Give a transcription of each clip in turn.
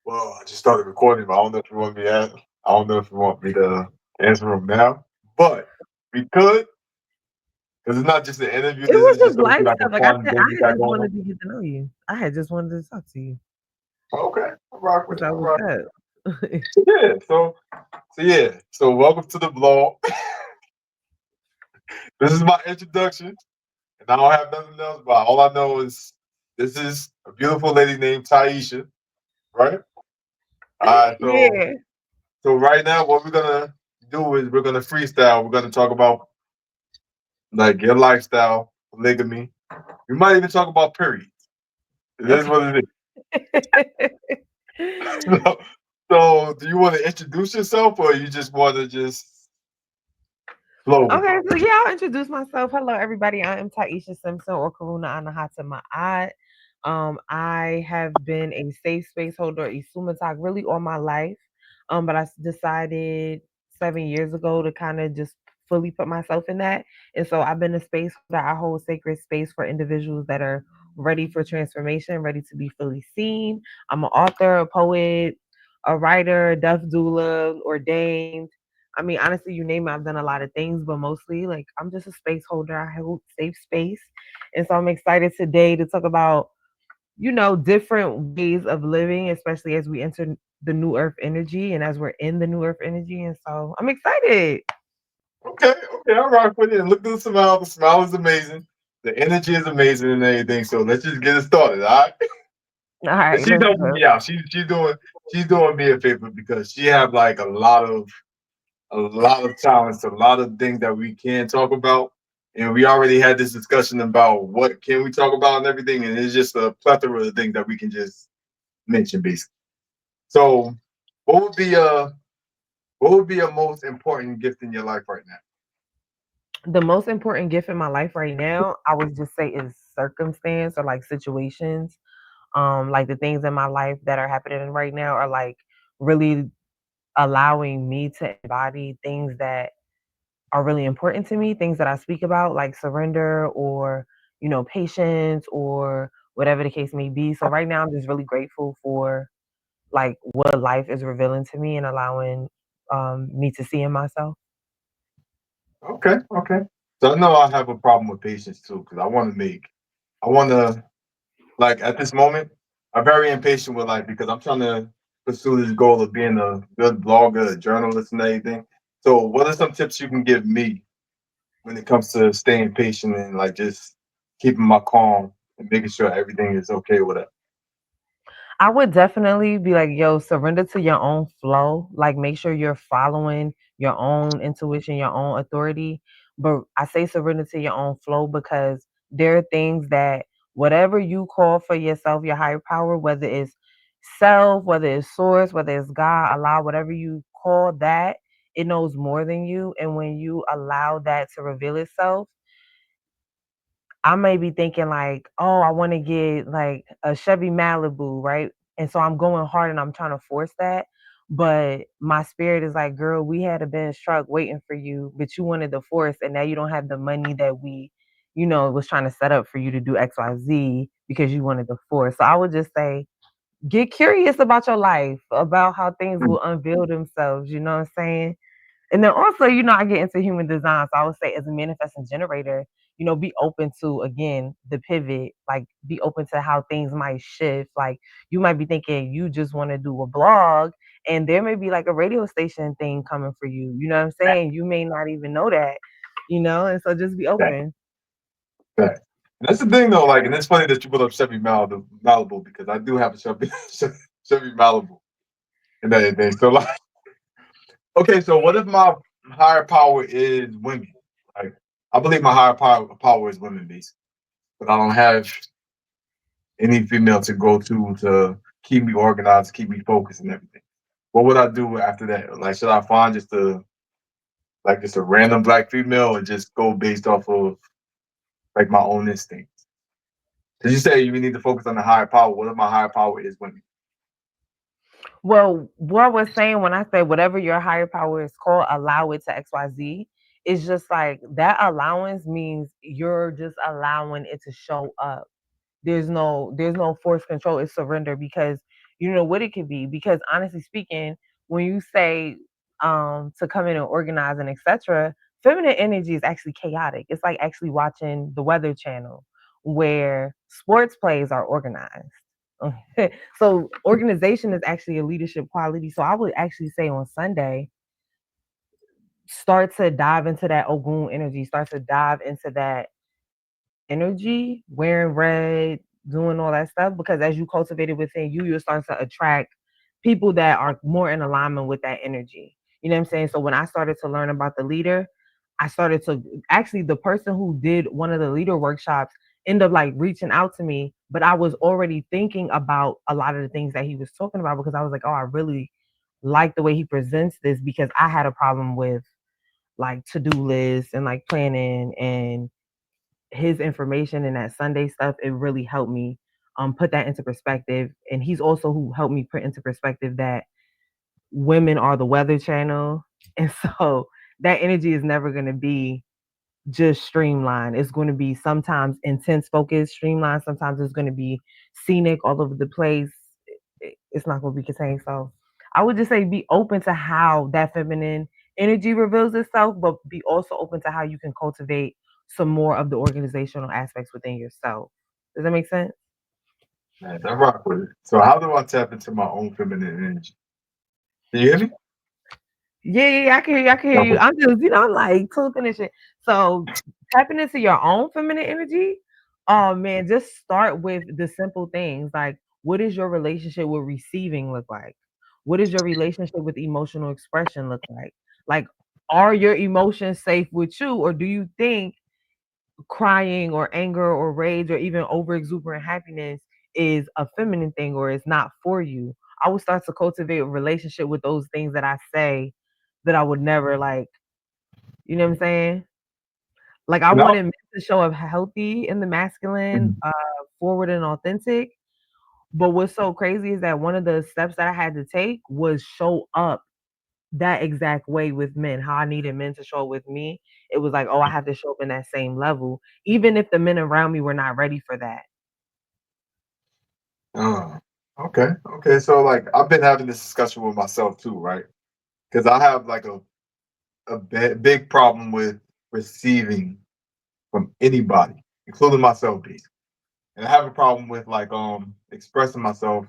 Well, I just started recording, but I don't know if you want me to. I don't know if you want me to answer them now, but we could because it's not just an interview. It This was is just just gonna be life like a stuff. Like I fun said, thing I we had got just going wanted on. to get to know you. I had just wanted to talk to you. Okay, I rock with That's it. how I was rock. that. Yeah. So welcome to the vlog. This is my introduction, and I don't have nothing else. But all I know is this is a beautiful lady named Tyisha, right? All right. Yeah. So right now, what we're gonna do is we're gonna freestyle. We're gonna talk about like your lifestyle, polygamy. We might even talk about periods. It is Okay. what it is. So, do you want to introduce yourself, or you just want to just flow with it? Okay, so yeah, I'll introduce myself. Hello, everybody. I am Tyisha Simpson or Karụnā Anahata Ma'at. I have been a safe space holder, a sumatak, really all my life. But decided 7 years ago to kind of just fully put myself in that. And so I've been a space holder. I hold sacred space for individuals that are ready for transformation, ready to be fully seen. I'm an author, a poet, a writer, a death doula, ordained. I mean, honestly, you name it, I've done a lot of things, but mostly, like, I'm just a space holder. I hold safe space. And so I'm excited today to talk about, different ways of living, especially as we enter the new earth energy and as we're in the new earth energy. And so I'm excited. Okay, I rock with it. And look at the smile. The smile is amazing. The energy is amazing and everything. So let's just get it started, all right? All And right, she's let's helping go. me out. She's doing me a favor because she have like a lot of talents, a lot of things that we can talk about. And we already had this discussion about what can we talk about and everything. And it's just a plethora of things that we can just mention basically. So what would be a what would be a most important gift in your life right now? The most important gift in my life right now, I would just say, is circumstance or like situations. Like the things in my life that are happening right now are like really allowing me to embody things that are really important to me, things that I speak about, like surrender or, patience or whatever the case may be. So right now I'm just really grateful for like what life is revealing to me and allowing me to see in myself. Okay. So I know I have a problem with patience too, because I want to, like at this moment, I'm very impatient with life because I'm trying to pursue this goal of being a good blogger, a journalist, and everything. So, what are some tips you can give me when it comes to staying patient and like just keeping my calm and making sure everything is okay with it? I would definitely be like, yo, surrender to your own flow. Like, make sure you're following your own intuition, your own authority. But I say surrender to your own flow because there are things that whatever you call for yourself, your higher power, whether it's self, whether it's source, whether it's God, Allah, whatever you call that, it knows more than you. And when you allow that to reveal itself, I may be thinking like, oh, I want to get like a Chevy Malibu, right? And so I'm going hard and I'm trying to force that. But my spirit is like, girl, we had a Benz truck waiting for you, but you wanted the force, and now you don't have the money that we, was trying to set up for you to do XYZ because you wanted the force. So I would just say, get curious about your life, about how things will unveil themselves. You know what I'm saying? And then also, I get into human design. So I would say, as a manifesting generator, be open to, again, the pivot, like be open to how things might shift. Like you might be thinking you just want to do a blog and there may be like a radio station thing coming for you. You know what I'm saying? You may not even know that, and so just be That, open. that. That's the thing though, like, and it's funny that you put up Chevy Malibu because I do have a Chevy Malibu and everything. So, like, okay, so what if my higher power is women? Like, I believe my power is women, basically, but I don't have any female to go to keep me organized, keep me focused, and everything. What would I do after that? Like, should I find just a random black female, or just go based off of like my own instincts? Because you say you need to focus on the higher power. What if my higher power is women? Well, what we're saying when I say whatever your higher power is called, allow it to XYZ, it's just like that allowance means you're just allowing it to show up. There's no force control, it's surrender because you know what it could be. Because honestly speaking, when you say to come in and organize and etc., feminine energy is actually chaotic. It's like actually watching the Weather Channel where sports plays are organized. So organization is actually a leadership quality. So I would actually say on Sunday, start to dive into that Ogun energy, start to dive into that energy, wearing red, doing all that stuff, because as you cultivate it within you, you'll start to attract people that are more in alignment with that energy. You know what I'm saying? So when I started to learn about the leader, I started to actually the person who did one of the leader workshops end up like reaching out to me, but I was already thinking about a lot of the things that he was talking about because I was like, oh, I really like the way he presents this because I had a problem with like to-do lists and like planning and his information and that Sunday stuff, it really helped me put that into perspective. And he's also who helped me put into perspective that women are the weather channel. And so that energy is never going to be just streamlined. It's going to be sometimes intense focus, streamlined. Sometimes it's going to be scenic all over the place. It's not going to be contained. So I would just say be open to how that feminine energy reveals itself, but be also open to how you can cultivate some more of the organizational aspects within yourself. Does that make sense? Man, I rock with it. So how do I tap into my own feminine energy? Can you hear me? Yeah, I can hear you. I can hear you. Okay. I'm just, I'm like talking and shit. So tapping into your own feminine energy, oh man, just start with the simple things like what is your relationship with receiving look like? What is your relationship with emotional expression look like? Like, are your emotions safe with you, or do you think crying or anger or rage or even over exuberant happiness is a feminine thing or is not for you? I would start to cultivate a relationship with those things that I say that I would never like, you know what I'm saying? Like I No. wanted men to show up healthy in the masculine, forward and authentic. But what's so crazy is that one of the steps that I had to take was show up that exact way with men, how I needed men to show up with me. It was like, oh, I have to show up in that same level, even if the men around me were not ready for that. Uh, okay. Okay. So like I've been having this discussion with myself too, right? Because I have like a big problem with receiving from anybody, including myself, B. And I have a problem with like expressing myself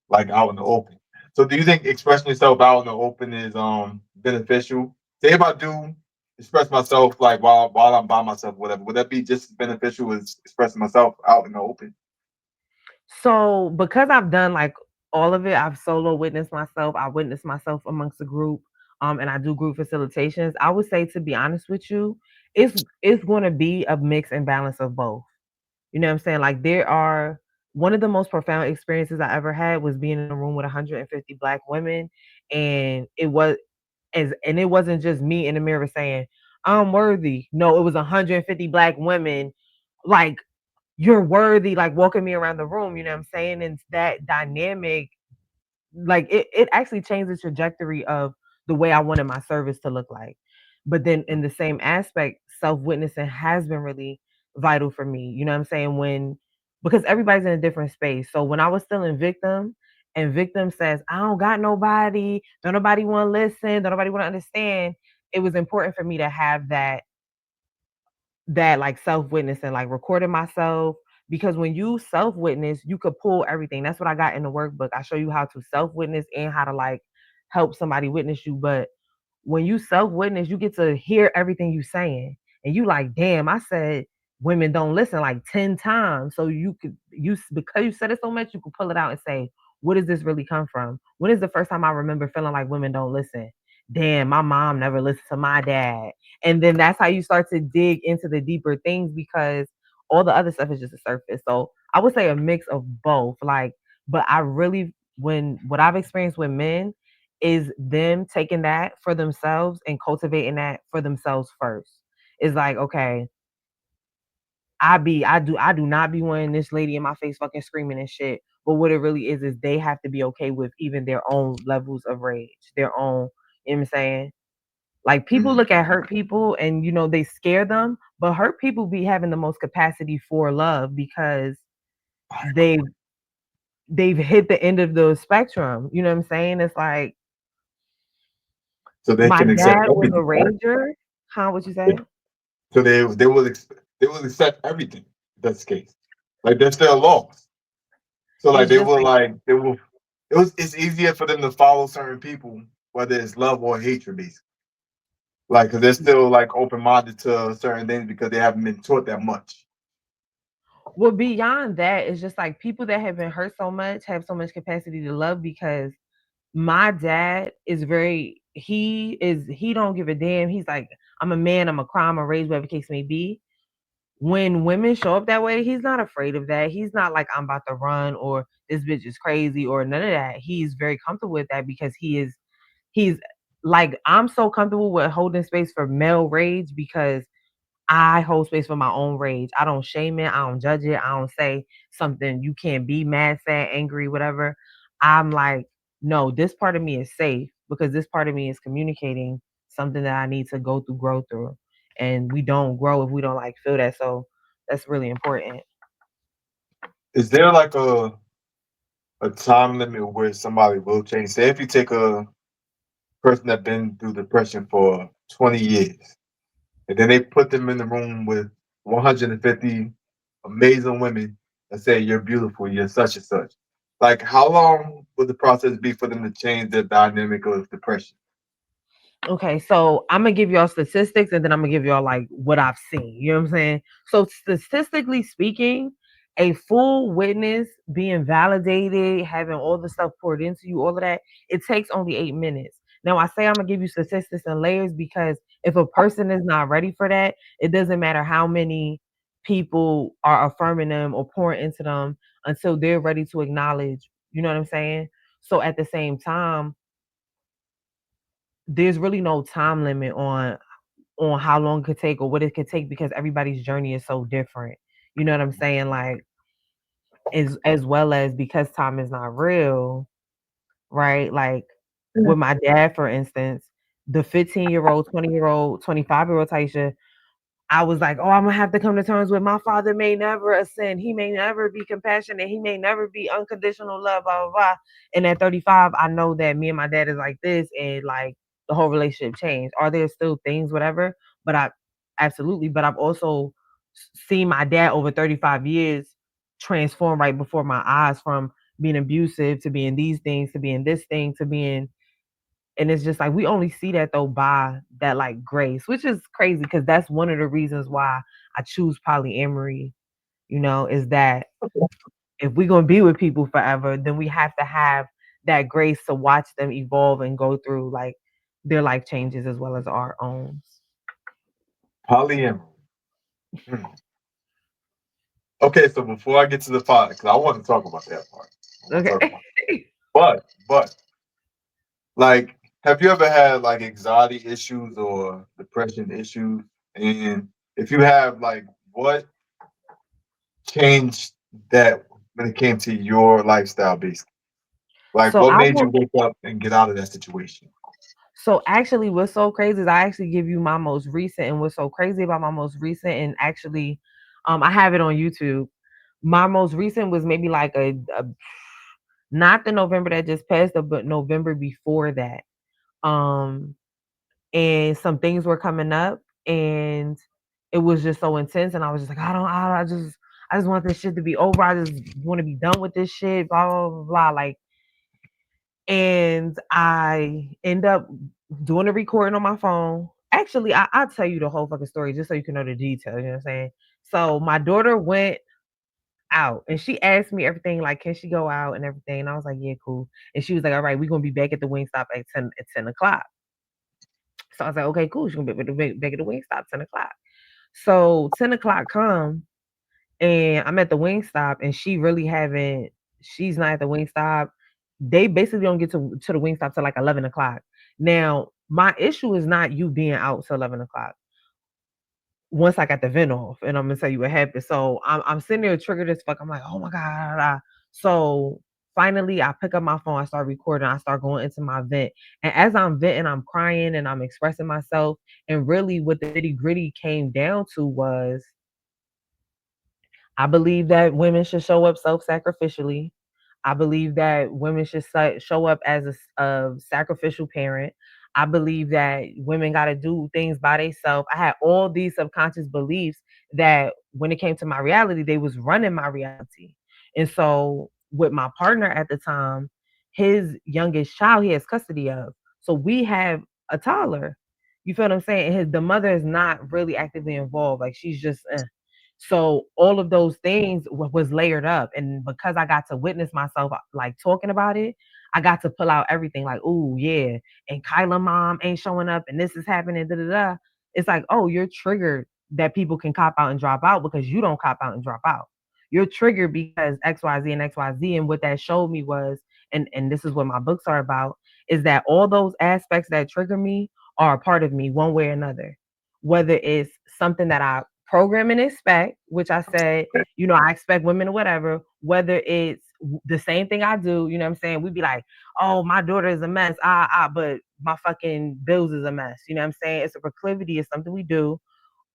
like out in the open. So do you think expressing yourself out in the open is beneficial? Say if I do express myself like while I'm by myself, whatever, would that be just as beneficial as expressing myself out in the open? So because I've done like all of it, I've solo witnessed myself, I witnessed myself amongst a group, and I do group facilitations. I would say to be honest with you, it's gonna be a mix and balance of both. You know what I'm saying? Like there are one of the most profound experiences I ever had was being in a room with 150 black women, and it wasn't just me in the mirror saying I'm worthy. No, it was 150 black women like you're worthy, like walking me around the room. You know what I'm saying? And that dynamic, like it actually changed the trajectory of the way I wanted my service to look like. But then in the same aspect, self-witnessing has been really vital for me. You know what I'm saying? When because everybody's in a different space. So when I was still in victim and victim says, I don't got nobody, don't nobody want to listen, don't nobody want to understand, it was important for me to have that like self-witness and like recording myself because when you self-witness you could pull everything. That's what I got in the workbook. I show you how to self-witness and how to like help somebody witness you. But when you self-witness you get to hear everything you saying and you like, damn, I said women don't listen like 10 times. So you could because you said it so much you could pull it out and say, where does this really come from? When is the first time I remember feeling like women don't listen? Damn, my mom never listened to my dad. And then that's how you start to dig into the deeper things because all the other stuff is just a surface. So I would say a mix of both. Like, but I really, when what I've experienced with men is them taking that for themselves and cultivating that for themselves first. It's like, okay, I do not be wanting this lady in my face fucking screaming and shit. But what it really is they have to be okay with even their own levels of rage, their own, you know what I'm saying? Like people Mm. look at hurt people and they scare them, but hurt people be having the most capacity for love because I agree they with they've hit the end of the spectrum. You know what I'm saying? It's like So they my can accept dad was a everything, right? rager. How would you Yeah. say? So they will accept everything. If that's the case. Like they're still lost. So like It's they just will like, like they will. It's easier for them to follow certain people, whether it's love or hatred, basically. Like, because they're still like open minded to certain things because they haven't been taught that much. well, beyond that, it's just like people that have been hurt so much have so much capacity to love because my dad is he don't give a damn. He's like, I'm a man, I'm a cry, I'm a rage, whatever the case may be. When women show up that way, he's not afraid of that. He's not like I'm about to run or this bitch is crazy or none of that. He's very comfortable with that because he's like I'm so comfortable with holding space for male rage because I hold space for my own rage. I don't shame it. I don't judge it. I don't say something you can't be mad, sad, angry, whatever. I'm like, no, this part of me is safe because this part of me is communicating something that I need to go through, grow through. And we don't grow if we don't like feel that. So that's really important. Is there like a time limit where somebody will change? Say if you take a person that been through depression for 20 years, and then they put them in the room with 150 amazing women that say you're beautiful, you're such and such. Like, how long would the process be for them to change their dynamic of depression? Okay, so I'm gonna give y'all statistics and then I'm gonna give y'all like what I've seen. You know what I'm saying? So statistically speaking, a full witness being validated, having all the stuff poured into you, all of that, it takes only 8 minutes. Now I say I'm gonna give you statistics and layers because if a person is not ready for that, it doesn't matter how many people are affirming them or pouring into them until they're ready to acknowledge, you know what I'm saying? So at the same time, there's really no time limit on how long it could take or what it could take because everybody's journey is so different. You know what I'm saying? Like as well as because time is not real, right? Like Yeah. with my dad, for instance, the 15-year-old, 20-year-old, 25-year-old Tyisha, I was like, oh, I'm gonna have to come to terms with my father may never ascend. He may never be compassionate. He may never be unconditional love, blah, blah, blah. And at 35, I know that me and my dad is like this and like the whole relationship changed. Are there still things, whatever? But I absolutely, but I've also seen my dad over 35 years transform right before my eyes from being abusive to being these things to being this thing to being and it's just like we only see that though by that like grace, which is crazy because that's one of the reasons why I choose polyamory, is that if we're gonna be with people forever, then we have to have that grace to watch them evolve and go through like their life changes as well as our own. Polyamory. Hmm. Okay, so before I get to the part, because I want to talk about that part. I want to talk Okay. about that. But, like, have you ever had like anxiety issues or depression issues? And if you have, like, what changed that when it came to your lifestyle, basically? Like, so what I made you will wake up and get out of that situation? so actually what's so crazy is I actually give you my most recent and what's so crazy about my most recent and actually I have it on YouTube. My most recent was maybe like a not the November that just passed, but November before that. Um, and some things were coming up, and it was just so intense. And I was just like, I just want this shit to be over. I just want to be done with this shit. Blah blah blah blah. Like, and I end up doing a recording on my phone. Actually, I'll tell you the whole fucking story just so you can know the details. You know what I'm saying? So my daughter went out and she asked me everything like can she go out and everything and I was like yeah cool and she was like all right we're gonna be back at the Wingstop at 10 o'clock. So I was like okay cool she's gonna be back at the Wingstop 10 o'clock. So 10 o'clock come and I'm at the Wingstop and she's not at the Wingstop. They basically don't get to the Wingstop till like 11 o'clock. Now my issue is not you being out till 11 o'clock once I got the vent off, and I'm gonna tell you what happened. So I'm sitting there triggered as fuck. I'm like, oh my god. So finally, I pick up my phone. I start recording. I start going into my vent, and as I'm venting, I'm crying and I'm expressing myself. And really, what the nitty gritty came down to was, I believe that women should show up self sacrificially. I believe that women should show up as a sacrificial parent. I believe that women got to do things by themselves. I had all these subconscious beliefs that when it came to my reality, they was running my reality. And so with my partner at the time, his youngest child he has custody of. So we have a toddler. You feel what I'm saying? The mother is not really actively involved. Like she's just so all of those things was layered up, and because I got to witness myself like talking about it, I got to pull out everything. Like, oh yeah, and Kyla mom ain't showing up, and this is happening. Da da da. It's like, oh, you're triggered that people can cop out and drop out because you don't cop out and drop out. You're triggered because X Y Z and X Y Z, and what that showed me was, and this is what my books are about, is that all those aspects that trigger me are a part of me one way or another. Whether it's something that I program and expect, which I said, I expect women or whatever, whether it's the same thing I do, you know what I'm saying? We'd be like, oh, my daughter is a mess, but my fucking bills is a mess. You know what I'm saying? It's a proclivity, it's something we do,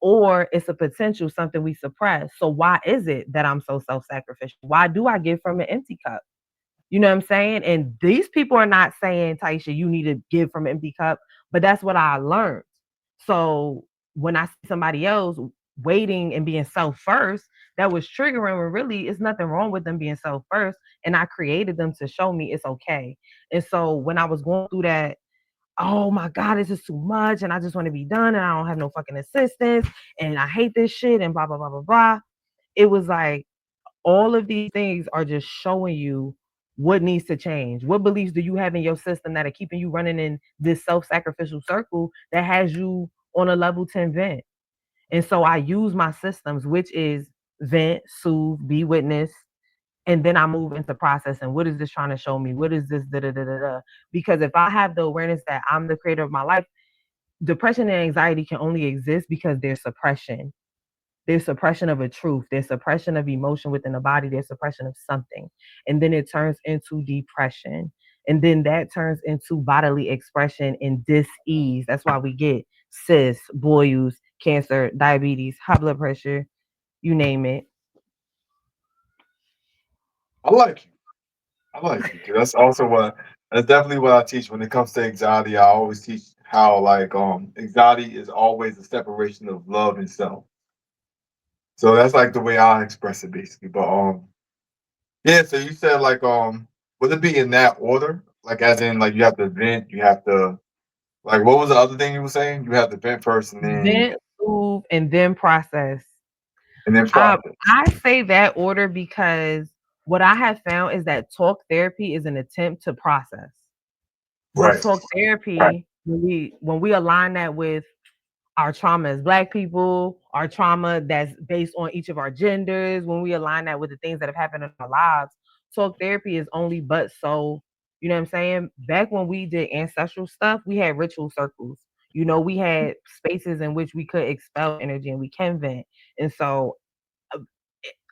or it's a potential, something we suppress. So why is it that I'm so self-sacrificial? Why do I give from an empty cup? You know what I'm saying? And these people are not saying, Tyisha, you need to give from an empty cup, but that's what I learned. So when I see somebody else waiting and being self first, that was triggering when really it's nothing wrong with them being self first. And I created them to show me it's okay. And so when I was going through that, oh my God, this is too much. And I just want to be done. And I don't have no fucking assistance. And I hate this shit and blah, blah, blah, blah, blah. It was like, all of these things are just showing you what needs to change. What beliefs do you have in your system that are keeping you running in this self-sacrificial circle that has you on a level 10 vent? And so I use my systems, which is vent, soothe, be witness, and then I move into processing. What is this trying to show me? What is this? Da, da, da, da, da. Because if I have the awareness that I'm the creator of my life, depression and anxiety can only exist because there's suppression. There's suppression of a truth. There's suppression of emotion within the body. There's suppression of something. And then it turns into depression. And then that turns into bodily expression and dis-ease. That's why we get cysts, boils, cancer, diabetes, high blood pressure, you name it. I like you. I like you because that's definitely what I teach when it comes to anxiety. I always teach how like anxiety is always a separation of love and self. So that's like the way I express it basically. But yeah, so you said like would it be in that order? Like as in like you have to vent, you have to like what was the other thing you were saying? You have to vent first Vent, soothe, and then process. and then Um, process. I say that order because what I have found is that talk therapy is an attempt to process. With Right. talk therapy, when we align that with our trauma as Black people, our trauma that's based on each of our genders, when we align that with the things that have happened in our lives, talk therapy is only but so, you know what I'm saying? Back when we did ancestral stuff, we had ritual circles. We had spaces in which we could expel energy and we can vent. And so uh,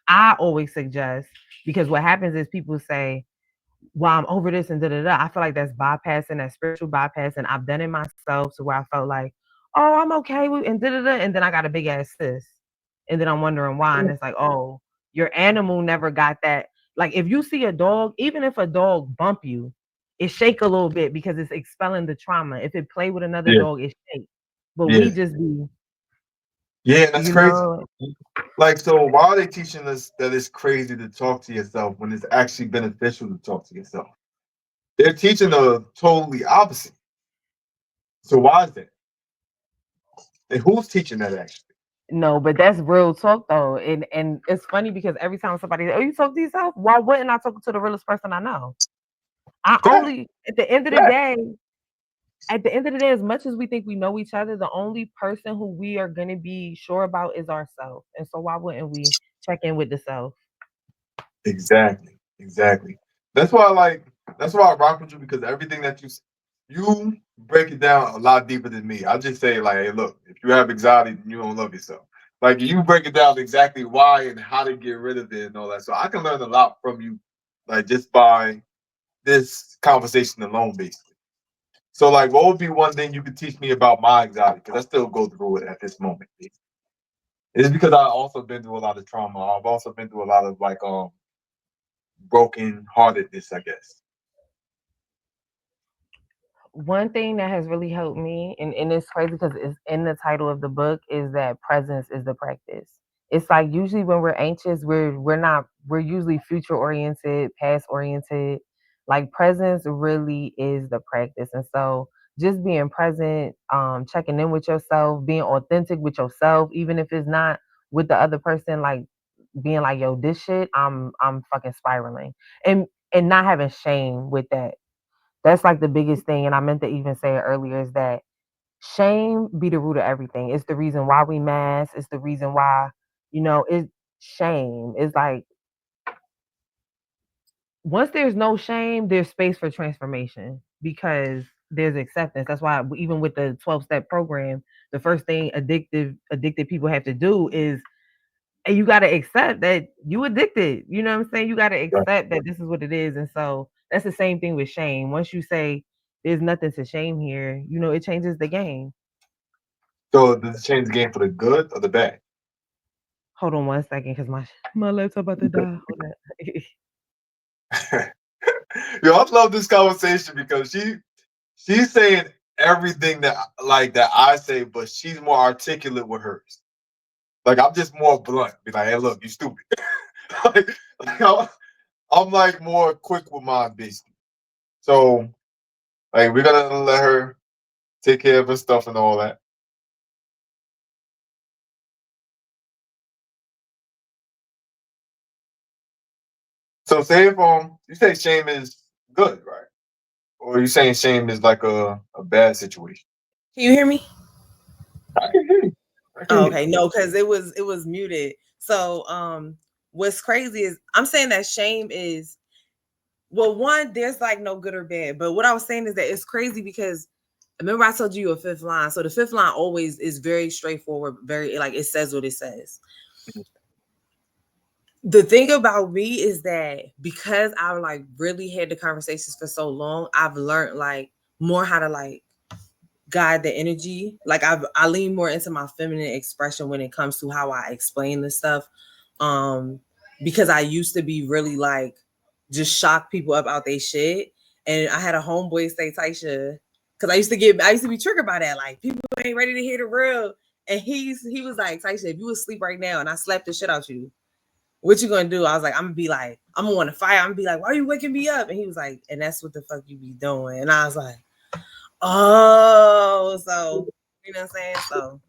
I always suggest, because what happens is people say, well, I'm over this and da da da. I feel like that's bypassing, that spiritual bypass, and I've done it myself to where I felt like, oh, I'm okay with and da da da, and then I got a big ass cyst, and then I'm wondering why, and it's like, oh, your animal never got that. Like if you see a dog, even if a dog bump you, it shake a little bit because it's expelling the trauma. If it play with another Yeah. dog, it shake. But we Yeah. just be, Yeah, that's you crazy. know, Like, so why are they teaching us that it's crazy to talk to yourself when it's actually beneficial to talk to yourself? They're teaching the totally opposite. So why is that? And who's teaching that actually? no, but that's real talk though. And it's funny because every time somebody, oh, you talk to yourself, why wouldn't I talk to the realest person I know? I Fact, only at the end of the fact. day, at the end of the day, as much as we think we know each other, the only person who we are gonna be sure about is ourselves. And so why wouldn't we check in with the self? Exactly. Exactly. That's why I like that's why I rock with you because everything that you break it down a lot deeper than me. I just say like, hey, look, if you have anxiety, then you don't love yourself. Like you break it down exactly why and how to get rid of it and all that. So I can learn a lot from you, like just by this conversation alone, basically. So, like, what would be one thing you could teach me about my anxiety? Because I still go through it at this moment. It's because I also been through a lot of trauma. I've also been through a lot of like broken heartedness, I guess. One thing that has really helped me, and it's crazy because it's in the title of the book, is that presence is the practice. It's like usually when we're anxious, we're usually future oriented, past oriented. Like presence really is the practice. And so just being present, checking in with yourself, being authentic with yourself, even if it's not with the other person, like being like, yo, this shit, I'm fucking spiraling. And not having shame with that. That's like the biggest thing. And I meant to even say it earlier is that shame be the root of everything. It's the reason why we mask. It's the reason why, it's shame. It's like once there's no shame, there's space for transformation because there's acceptance. That's why even with the 12-step program, the first thing addicted people have to do is and you got to accept that you addicted. You know what I'm saying? You got to Right. accept that this is what it is. And so that's the same thing with shame. Once you say there's nothing to shame here, it changes the game. So does it change the game for the good or the bad? Hold on 1 second because my laptop about to die. Hold on. Yo, I love this conversation because she's saying everything that I say, but she's more articulate with hers. Like I'm just more blunt. Be like, hey, look, you stupid. like, I'm like more quick with mine, basically. So like we're gonna let her take care of her stuff and all that. So say if you say shame is good, right? Or you saying shame is like a bad situation? Can you hear me? I can hear you. I can Oh, hear you. okay. No, because it was muted. So what's crazy is I'm saying that shame is well, one, there's like no good or bad. But what I was saying is that it's crazy because remember I told you a fifth line. So the fifth line always is very straightforward, very like it says what it says. The thing about me is that because I like really had the conversations for so long, I've learned like more how to like guide the energy. Like I lean more into my feminine expression when it comes to how I explain this stuff. Um, because I used to be really like just shock people up out their shit. And I had a homeboy say Tyisha, because I used to be triggered by that. Like people ain't ready to hear the real. And he was like, Tyisha, if you was asleep right now and I slapped the shit out you, what you gonna do? I was like, I'm gonna be like, I'm gonna want to fight. I'm gonna be like, why are you waking me up? And he was like, and that's what the fuck you be doing. And I was like, oh, so you know what I'm saying? So,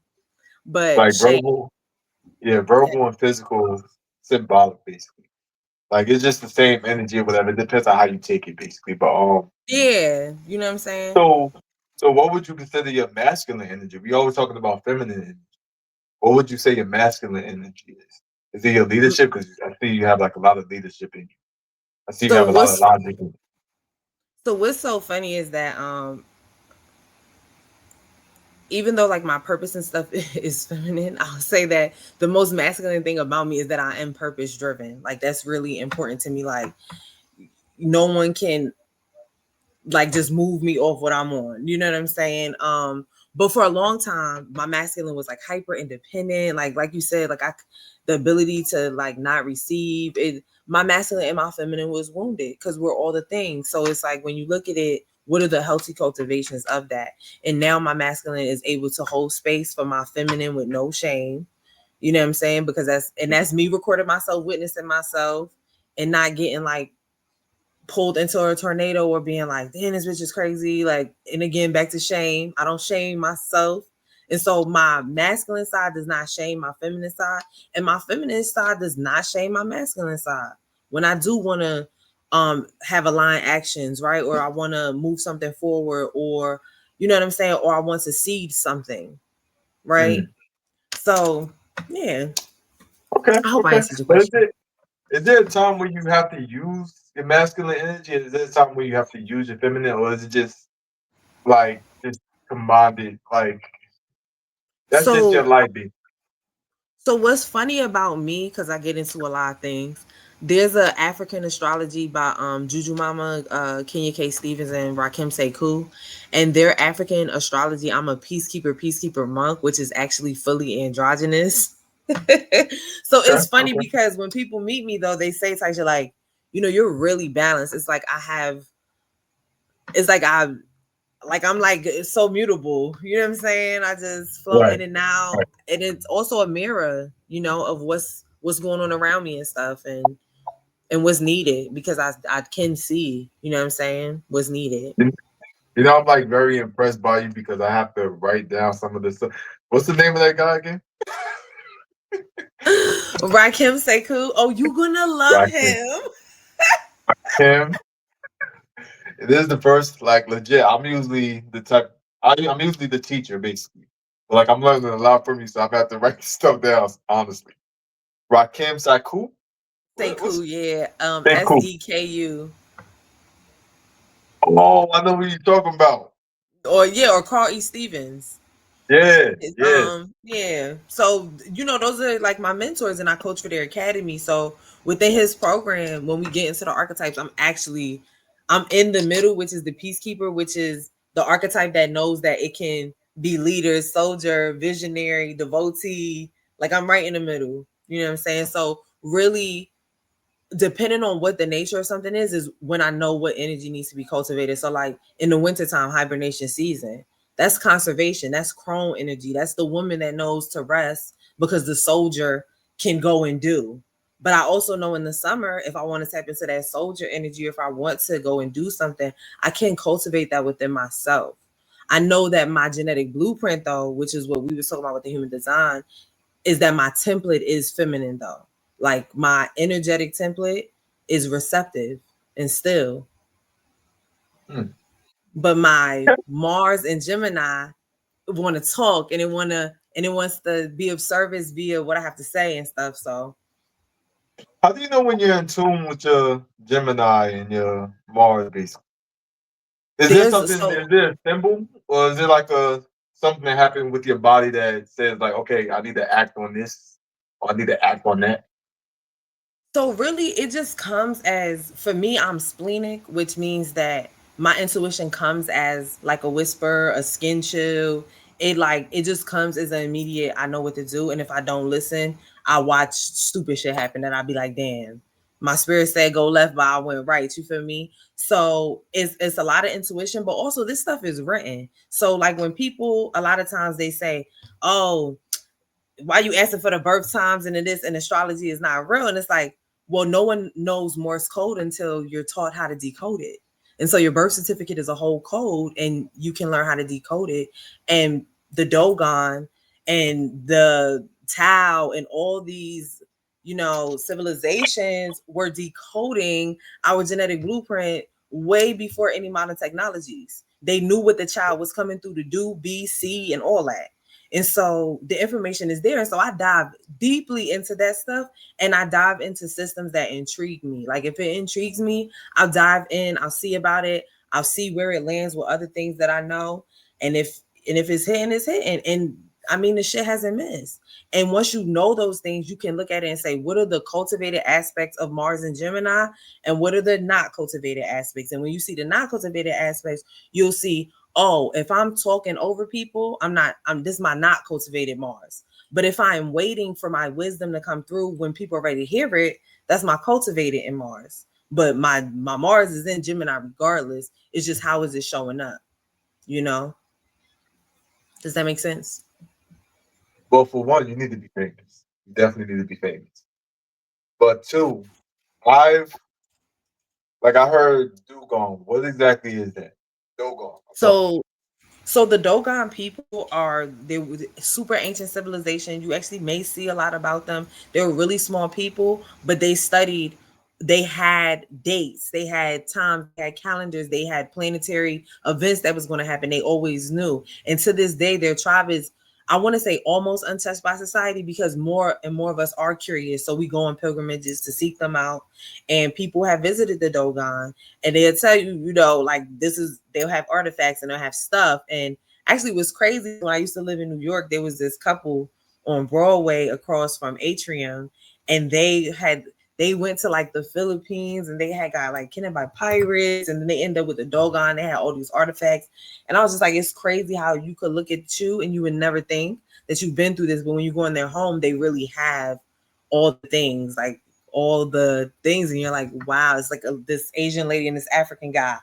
but Like shame. verbal, yeah, verbal and physical symbolic, basically. Like it's just the same energy or whatever. It depends on how you take it, basically. But Yeah, you know what I'm saying? so so what would you consider your masculine energy? We always talking about feminine energy. What would you say your masculine energy is? Is it your leadership? Because I see you have like a lot of leadership in you. I see you So have a lot of what's logic. so what's so funny is that even though like my purpose and stuff is feminine, I'll say that the most masculine thing about me is that I am purpose driven. Like that's really important to me. Like no one can like just move me off what I'm on. You know what I'm saying? But for a long time, my masculine was like hyper independent. Like you said, like the ability to like not receive it. My masculine and my feminine was wounded because we're all the things. So it's like when you look at it, what are the healthy cultivations of that? And now my masculine is able to hold space for my feminine with no shame. You know what I'm saying? Because that's me recording myself, witnessing myself, and not getting like pulled into a tornado or being like, damn, this bitch is crazy. Like, and again, back to shame. I don't shame myself. And so my masculine side does not shame my feminine side. And my feminine side does not shame my masculine side. When I do want to have aligned actions, right? Or I want to move something forward, or you know what I'm saying? Or I want to seed something, right? Mm. So yeah. Okay, I hope I okay. answered your But question. is there a time where you have to use your masculine energy? Is there a time where you have to use your feminine, or is it just commanded? Like that's just your So life, baby. So what's funny about me, because I get into a lot of things, there's a African astrology by Juju Mama, Kenya K. Stevens, and Rakim Sekou. And their African astrology, I'm a peacekeeper monk, which is actually fully androgynous. So Okay, it's funny okay. because when people meet me though, they say Taisha like, you're really balanced. It's like I'm like, it's so mutable. You know what I'm saying? I just flow in and out. Right. And it's also a mirror, of what's going on around me and stuff, and what's needed, because I can see, you know what I'm saying, what's needed. I'm like very impressed by you because I have to write down some of this stuff. What's the name of that guy again? Rakim Sekou. Oh, you gonna love him. Him. It is the first, like, legit. I'm usually the type. I'm usually the teacher, basically. But, like, I'm learning a lot from you, so I've had to write stuff down. Honestly, Rakim Sekou. Sekou, yeah. Sekou. SEKU. Oh, I know what you're talking about. Or Carl E. Stevens. Yeah, yeah. Yeah. So, those are like my mentors, and I coach for their academy. So within his program, when we get into the archetypes, I'm in the middle, which is the peacekeeper, which is the archetype that knows that it can be leader, soldier, visionary, devotee. Like, I'm right in the middle. You know what I'm saying? So really, depending on what the nature of something is when I know what energy needs to be cultivated. So like in the wintertime, hibernation season, that's conservation. That's crone energy. That's the woman that knows to rest because the soldier can go and do. But I also know in the summer, if I want to tap into that soldier energy, if I want to go and do something, I can cultivate that within myself. I know that my genetic blueprint, though, which is what we were talking about with the human design, is that my template is feminine, though. Like, my energetic template is receptive and still. But my Mars and Gemini want to talk, and it wants to be of service via what I have to say and stuff. So how do you know when you're in tune with your Gemini and your Mars, basically? Is there something? Is there a symbol, or is it like something that happened with your body that says like, okay, I need to act on this, or I need to act on that? So really, it just comes as, for me, I'm splenic, which means that my intuition comes as like a whisper, a skin chill. It just comes as an immediate, I know what to do. And if I don't listen, I watch stupid shit happen, and I'll be like, damn, my spirit said go left, but I went right. You feel me? So it's a lot of intuition, but also this stuff is written. So like when people, a lot of times they say, oh, why you asking for the birth times and this, and astrology is not real? And it's like, well, no one knows Morse code until you're taught how to decode it. And so your birth certificate is a whole code, and you can learn how to decode it. And the Dogon and the Tao and all these, civilizations were decoding our genetic blueprint way before any modern technologies. They knew what the child was coming through to do, be, see, and all that. And so the information is there. And so I dive deeply into that stuff, and I dive into systems that intrigue me. Like, if it intrigues me, I'll dive in, I'll see about it, I'll see where it lands with other things that I know. And if it's hitting, it's hitting. And I mean, the shit hasn't missed. And once you know those things, you can look at it and say, what are the cultivated aspects of Mars and Gemini? And what are the not cultivated aspects? And when you see the not cultivated aspects, you'll see, oh, if I'm talking over people, this is my not cultivated Mars. But if I'm waiting for my wisdom to come through when people are ready to hear it, that's my cultivated in Mars. But my Mars is in Gemini regardless. It's just, how is it showing up? Does that make sense? Well, for one, you need to be famous. You definitely need to be famous. But two, I heard Dugong. What exactly is that? Dogon. So the Dogon people they were super ancient civilization. You actually may see a lot about them. They were really small people, but they had dates, they had times, they had calendars, they had planetary events that was going to happen. They always knew. And to this day, their tribe is, I want to say, almost untouched by society, because more and more of us are curious. So we go on pilgrimages to seek them out. And people have visited the Dogon, and they'll tell you, like, they'll have artifacts and they'll have stuff. And actually, what's crazy, when I used to live in New York, there was this couple on Broadway across from Atrium, and they went to like the Philippines, and they had got like kidnapped by pirates, and then they ended up with the Dogon. They had all these artifacts. And I was just like, it's crazy how you could look at you and you would never think that you've been through this. But when you go in their home, they really have all the things, like all the things, and you're like, wow, it's like this Asian lady and this African guy.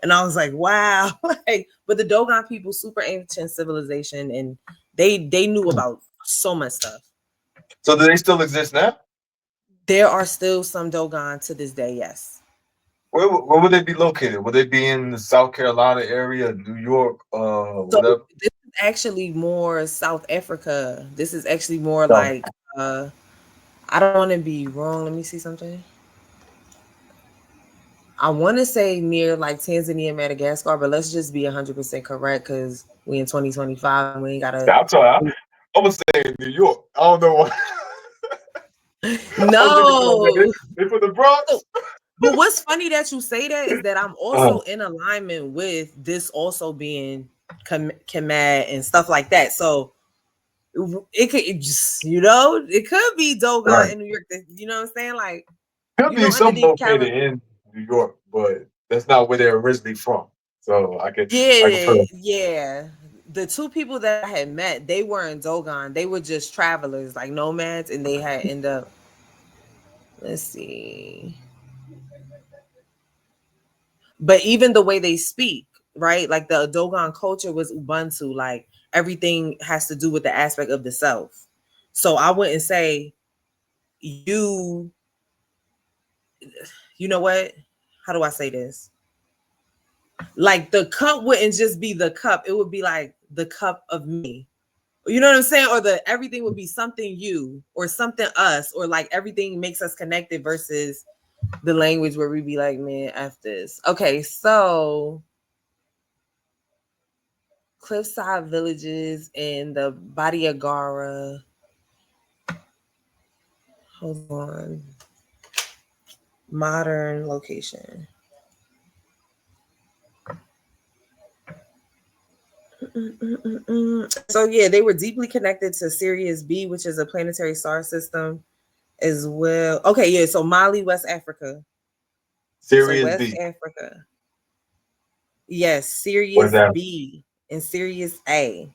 And I was like, wow. Like, but the Dogon people, super ancient civilization, and they knew about so much stuff. So do they still exist now? There are still some Dogon to this day, yes. Where would they be located? Would they be in the South Carolina area, New York, So whatever? this is actually more South Africa. This is actually more No. like I don't want to be wrong. Let me see something. I want to say near like Tanzania, Madagascar, but let's just be 100% correct because we in 2025 and we ain't gotta. I'm sorry. I'm gonna say New York. I don't know why. No. They from the Bronx. But what's funny that you say that is that I'm also in alignment with this also being Kemet and stuff like that. So it could just, it could be Dogon in New York. You know what I'm saying? Like, could be some located in New York, but that's not where they're originally from. So I could yeah. The two people that I had met, they weren't Dogon. They were just travelers, like nomads, and they had ended up. Let's see. But even the way they speak, right? Like the Dogon culture was Ubuntu. Like everything has to do with the aspect of the self. So I wouldn't say you know what? How do I say this? Like the cup wouldn't just be the cup. It would be like the cup of me. You know what I'm saying? Or everything would be something you or something us, or like everything makes us connected versus the language where we be like, man, F this. Okay, so cliffside villages in the Badiagara. Hold on. Modern location. So yeah, they were deeply connected to Sirius B, which is a planetary star system as well. Okay, yeah, so Mali, West Africa. Sirius West B. Africa. Yes, Sirius B and Sirius A.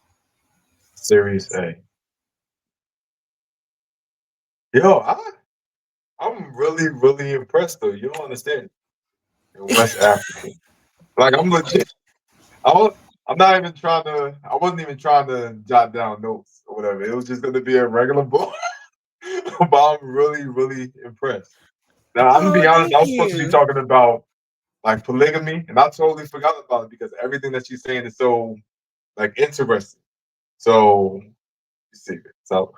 Sirius A. Yo, I'm really, really impressed though. You don't understand. In West Africa. Like I'm legit. I'm not even trying to. I wasn't even trying to jot down notes or whatever. It was just going to be a regular book. But I'm really, really impressed. Now I'm gonna be honest. I was supposed to be talking about like polygamy, and I totally forgot about it because everything that she's saying is so like interesting. So you see, so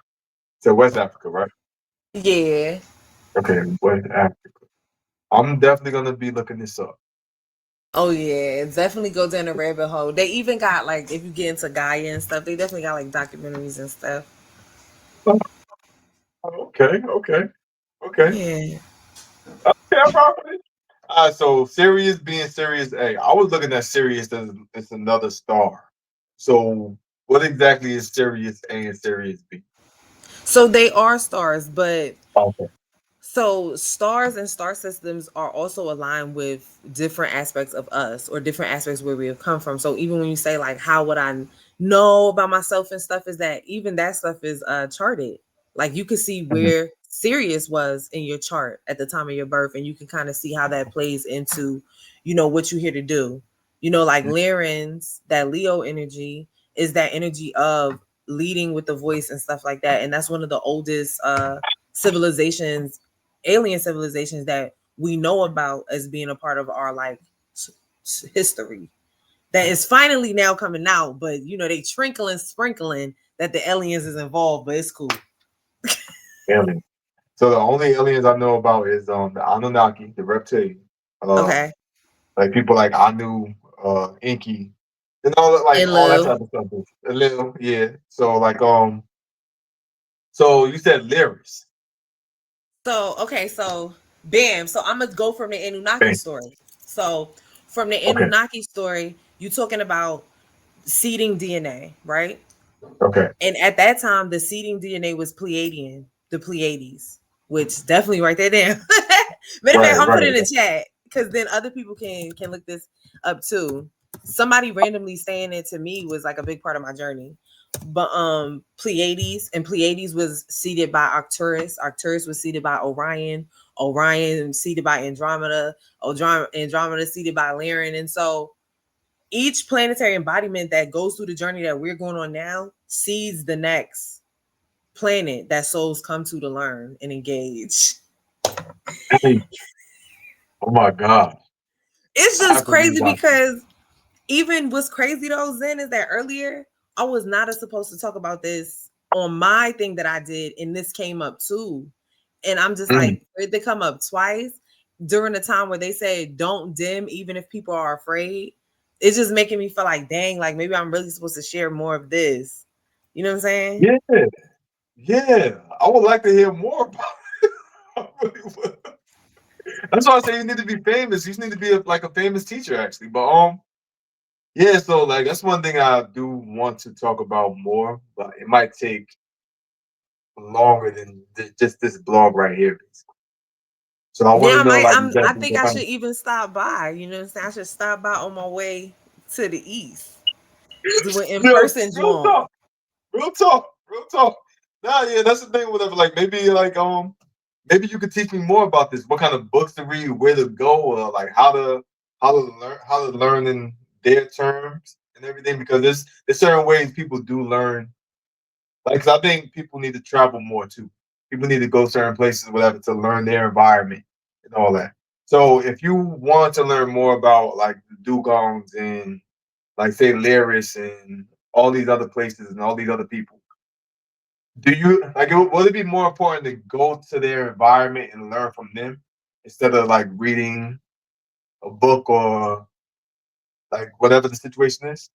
West Africa, right? Yeah. Okay, West Africa. I'm definitely gonna be looking this up. Oh yeah, definitely go down the rabbit hole. They even got like, if you get into Gaia and stuff, they definitely got like documentaries and stuff. Okay. Yeah. Okay, I'm probably. So Sirius being Sirius A. I was looking at Sirius as it's another star. So what exactly is Sirius A and Sirius B? So they are stars, but Okay. so stars and star systems are also aligned with different aspects of us or different aspects where we have come from. So even when you say like, how would I know about myself and stuff, is that even that stuff is charted. Like you can see where Sirius was in your chart at the time of your birth, and you can kind of see how that plays into, what you're here to do. Like Lyran's, that Leo energy is that energy of leading with the voice and stuff like that. And that's one of the oldest civilizations, alien civilizations that we know about as being a part of our like history that is finally now coming out, but they sprinkling that the aliens is involved, but it's cool. Alien. So the only aliens I know about is the Anunnaki, the reptilian. Okay. Like people like Anu, Inky, and all that, like all that type of stuff. A little, yeah. So like so you said Lyris. So okay, so bam. So I'm gonna go from the Anunnaki story. So from the Anunnaki story, you talking about seeding DNA, right? Okay. And at that time, the seeding DNA was Pleiadian, the Pleiades, which definitely write that down. Matter of fact, I'm putting it in the chat because then other people can look this up too. Somebody randomly saying it to me was like a big part of my journey. Pleiades, and Pleiades was seated by Arcturus. Arcturus was seated by Orion. Orion seated by Andromeda. Andromeda seated by Lyran. And so each planetary embodiment that goes through the journey that we're going on now sees the next planet that souls come to learn and engage. Hey, oh my God. It's I have just to crazy rewatch it. because even what's crazy though, Zen, is that earlier I was not supposed to talk about this on my thing that I did, and this came up too. And I'm just like, for it to come up twice during the time where they say don't dim even if people are afraid, it's just making me feel like, dang, like maybe I'm really supposed to share more of this. You know what I'm saying? Yeah, yeah. I would like to hear more about it. I really would. That's why I say you need to be famous. You just need to be like a famous teacher, actually. But yeah. So like that's one thing I do want to talk about more, but it might take longer than just this blog right here. So I want Yeah, to know like I exactly think what I kind should even stop by. You know what I'm saying? I should stop by on my way to the east. Do an of in-person real joint. talk, real talk, real talk. Nah, yeah, that's the thing. Whatever. Like maybe you could teach me more about this. What kind of books to read, where to go, or like how to learn in their terms and everything. Because there's certain ways people do learn. Like, 'cause I think people need to travel more too. People need to go certain places, whatever, to learn their environment and all that. So if you want to learn more about like the dugongs and like say Lyris and all these other places and all these other people, do you like would it be more important to go to their environment and learn from them instead of like reading a book or like whatever the situation is?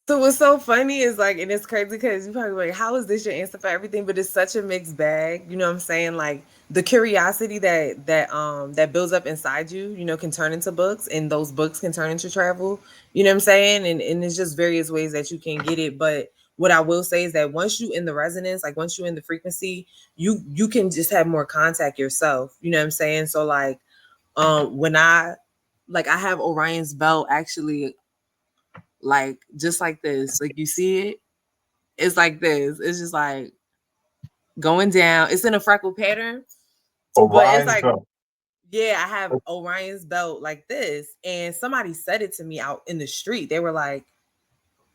So what's so funny is like, and it's crazy because you probably like, how is this your answer for everything? But it's such a mixed bag. You know what I'm saying? Like the curiosity that builds up inside you, you know, can turn into books, and those books can turn into travel. You know what I'm saying? And it's just various ways that you can get it. But what I will say is that once you in the resonance, like once you in the frequency, you can just have more contact yourself. You know what I'm saying? So like when I have Orion's belt actually like just like this. Like you see it, it's like this. It's just like going down. It's in a freckle pattern, but it's Orion's like, belt. yeah, I have Orion's belt like this. And somebody said it to me out in the street. They were like,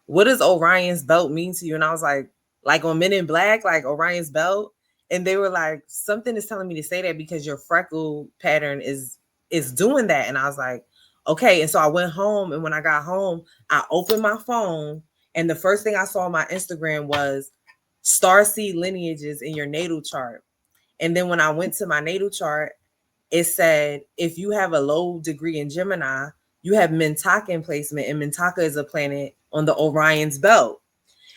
what does Orion's belt mean to you? And I was like on Men in Black, like Orion's belt. And they were like, something is telling me to say that because your freckle pattern is doing that. And I was like, okay. And so I went home, and when I got home, I opened my phone, and the first thing I saw on my Instagram was starseed lineages in your natal chart. And then when I went to my natal chart, it said if you have a low degree in Gemini, you have Mintaka in placement, and Mintaka is a planet on the Orion's belt.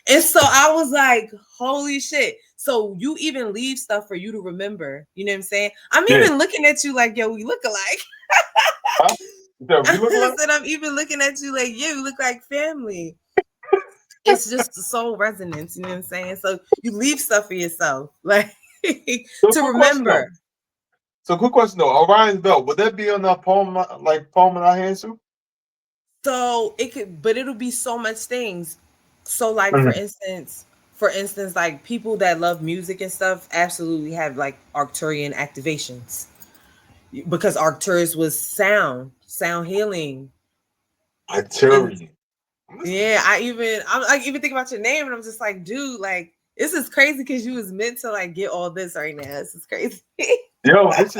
And so I was like, holy shit. So you even leave stuff for you to remember. You know what I'm saying? I'm Yeah. even looking at you like, yo, we look alike. Huh? Yeah, we look like And I'm even looking at you like, yeah, we look like family. It's just the soul resonance, you know what I'm saying? So you leave stuff for yourself, like so to quick question though. remember. So quick question though, Orion's belt, would that be on the palm of our hands too? So it could, but it'll be so much things. So like Mhm. for instance, like people that love music and stuff absolutely have like Arcturian activations because Arcturus was sound healing. And Arcturian. yeah, I even think about your name, and I'm just like, dude, like this is crazy because you was meant to like get all this right now. This is crazy. Yo, like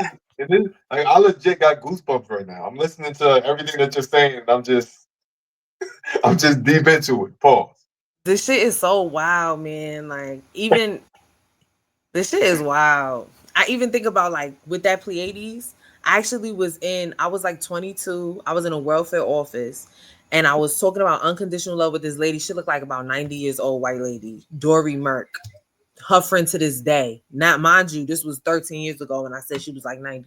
I legit got goosebumps right now. I'm listening to everything that you're saying, and I'm just deep into it. Pause. This shit is so wild, man. Like even this shit is wild. I even think about like with that Pleiades. I was like 22. I was in a welfare office, and I was talking about unconditional love with this lady. She looked like about 90 years old white lady, Dory Merck. Her friend to this day. Not mind you, this was 13 years ago, and I said she was like 90.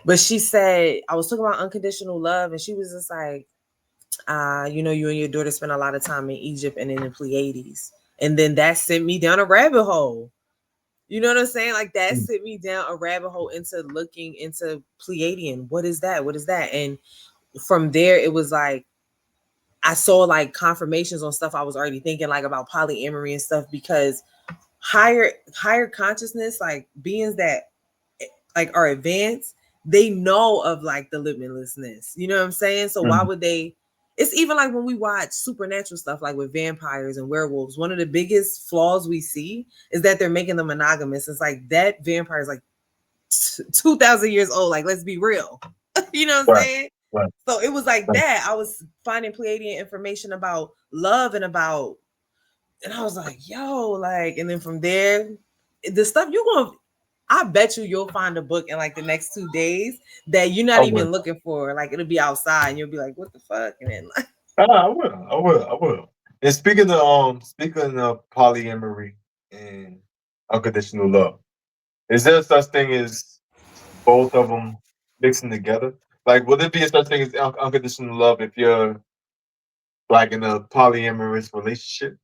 But she said, I was talking about unconditional love, and she was just like, you know, you and your daughter spent a lot of time in Egypt and in the Pleiades. And then that sent me down a rabbit hole. You know what I'm saying? Like that sent me down a rabbit hole into looking into Pleiadian. What is that? What is that? And from there, it was like I saw like confirmations on stuff I was already thinking, like about polyamory and stuff, because higher consciousness, like beings that like are advanced, they know of like the limitlessness. You know what I'm saying? So why would they? It's even like when we watch supernatural stuff, like with vampires and werewolves. One of the biggest flaws we see is that they're making them monogamous. It's like that vampire is like 2,000 years old. Like, let's be real. You know what I'm saying? Right. So it was like that. I was finding Pleiadian information about love and I was like, yo, like, and then from there, the stuff I bet you'll find a book in like the next 2 days that you're not even looking for. Like, it'll be outside and you'll be like, what the fuck? And then like, I will. And speaking of polyamory and unconditional love, is there such thing as both of them mixing together? Like, would there be a such thing as unconditional love if you're like in a polyamorous relationship?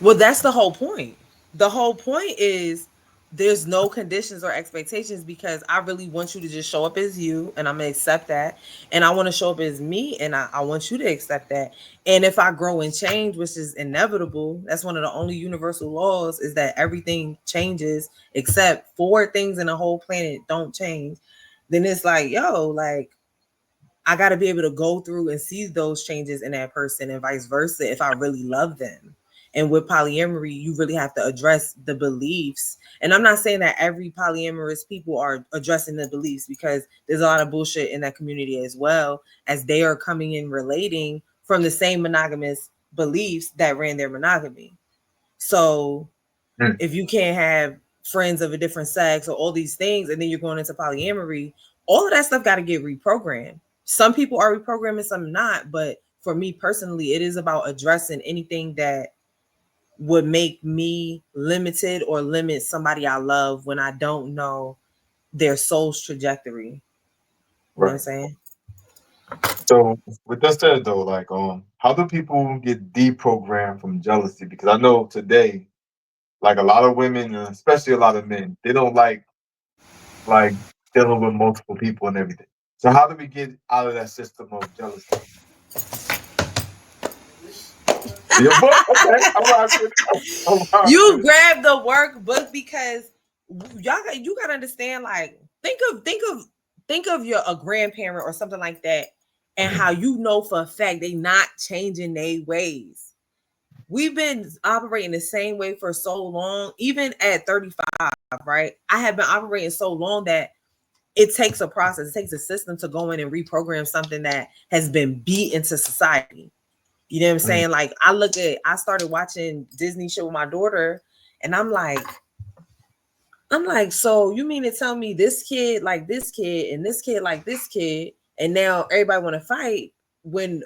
well, that's the whole point. The whole point is there's no conditions or expectations, because I really want you to just show up as you, and I'm gonna accept that. And I want to show up as me, and I want you to accept that. And if I grow and change, which is inevitable, that's one of the only universal laws, is that everything changes except 4 things in the whole planet don't change. Then it's like, yo, like, I got to be able to go through and see those changes in that person, and vice versa if I really love them. And with polyamory, you really have to address the beliefs. And I'm not saying that every polyamorous people are addressing the beliefs, because there's a lot of bullshit in that community as well, as they are coming in relating from the same monogamous beliefs that ran their monogamy. So if you can't have friends of a different sex or all these things, and then you're going into polyamory, all of that stuff got to get reprogrammed. Some people are reprogramming, some not. But for me personally, it is about addressing anything that would make me limited or limit somebody I love when I don't know their soul's trajectory. You know what I'm saying? So with that said though, like how do people get deprogrammed from jealousy? Because I know today, like a lot of women, and especially a lot of men, they don't like dealing with multiple people and everything. So how do we get out of that system of jealousy? Your book? Okay. You grab the workbook, because you gotta understand, like, think of a grandparent or something like that, and how you know for a fact they not changing their ways. We've been operating the same way for so long, even at 35, right? I have been operating so long that it takes a process, it takes a system to go in and reprogram something that has been beat into society. You know what I'm saying? Like, I started watching Disney shit with my daughter, and I'm like, so you mean to tell me this kid like this kid and this kid like this kid, and now everybody want to fight? When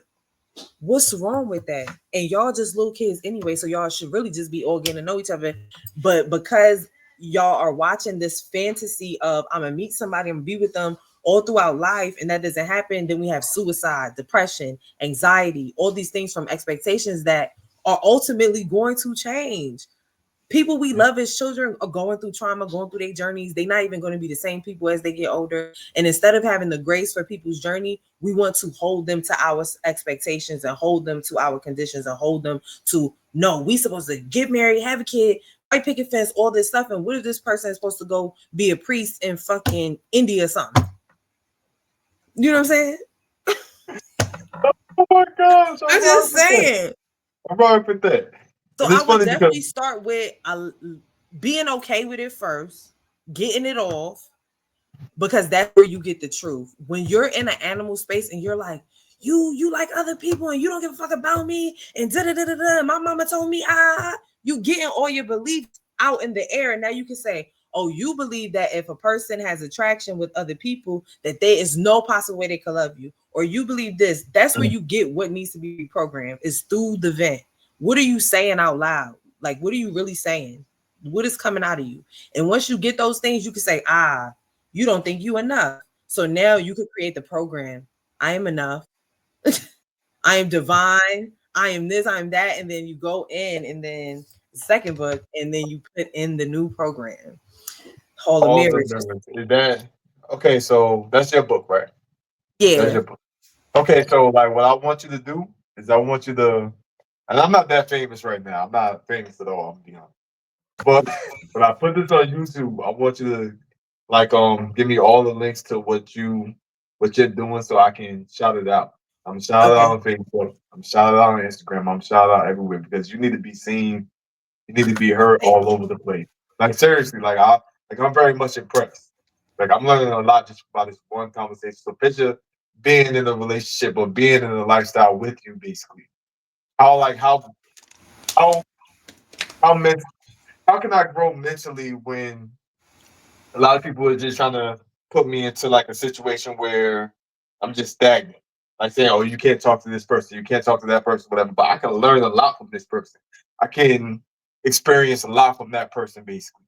what's wrong with that? And y'all just little kids anyway, so y'all should really just be all getting to know each other. But because y'all are watching this fantasy of I'm gonna meet somebody, I'm gonna be with them all throughout life, and that doesn't happen, then we have suicide, depression, anxiety, all these things from expectations that are ultimately going to change. People we love as children are going through trauma, going through their journeys. They're not even going to be the same people as they get older. And instead of having the grace for people's journey, we want to hold them to our expectations and hold them to our conditions and hold them to, no, we supposed to get married, have a kid, white picket fence, all this stuff. And what if this person is supposed to go be a priest in fucking India or something? You know what I'm saying? Oh my gosh. I'm just saying. I'm wrong with that. So I would definitely start with being okay with it first, getting it off, because that's where you get the truth. When you're in an animal space and you're like, you like other people and you don't give a fuck about me, and my mama told me, you getting all your beliefs out in the air. And now you can say, oh, you believe that if a person has attraction with other people, that there is no possible way they could love you. Or you believe this. That's where you get what needs to be reprogrammed, is through the vent. What are you saying out loud? Like, what are you really saying? What is coming out of you? And once you get those things, you can say, you don't think you enough. So now you could create the program. I am enough. I am divine. I am this, I am that. And then you go in, and then the second book, and then you put in the new program. Hall of Marriage. Is that okay? So that's your book, right? Yeah. That's your book. Okay, so like what I want you to do is I want you to, and I'm not that famous right now. I'm not famous at all. I'm being honest. But when I put this on YouTube, I want you to like give me all the links to what you're doing so I can shout it out. I'm shout it out Okay. on Facebook. I'm shout it out on Instagram. I'm shout it out everywhere because you need to be seen. You need to be heard Thank all you. over the place. Like seriously, I'm very much impressed. Like I'm learning a lot just about this one conversation. So picture being in a relationship or being in a lifestyle with you, basically. How like how how men, how can I grow mentally when a lot of people are just trying to put me into like a situation where I'm just stagnant. Like saying, "Oh, you can't talk to this person, you can't talk to that person, whatever." But I can learn a lot from this person. I can experience a lot from that person, basically.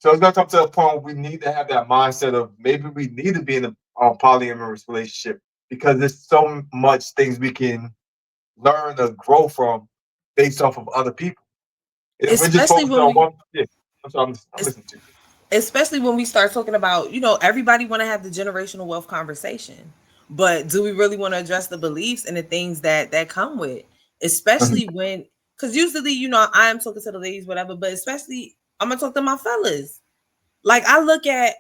So it's gonna come to a point where we need to have that mindset of maybe we need to be in a polyamorous relationship because there's so much things we can learn or grow from based off of other people. If we're just Especially focused when on we one, yeah. I'm es- listening to you. especially when we start talking about, everybody want to have the generational wealth conversation, but do we really want to address the beliefs and the things that come with, Mhm. especially when, because usually, I am talking to the ladies, whatever, but especially I'm gonna talk to my fellas. Like I look at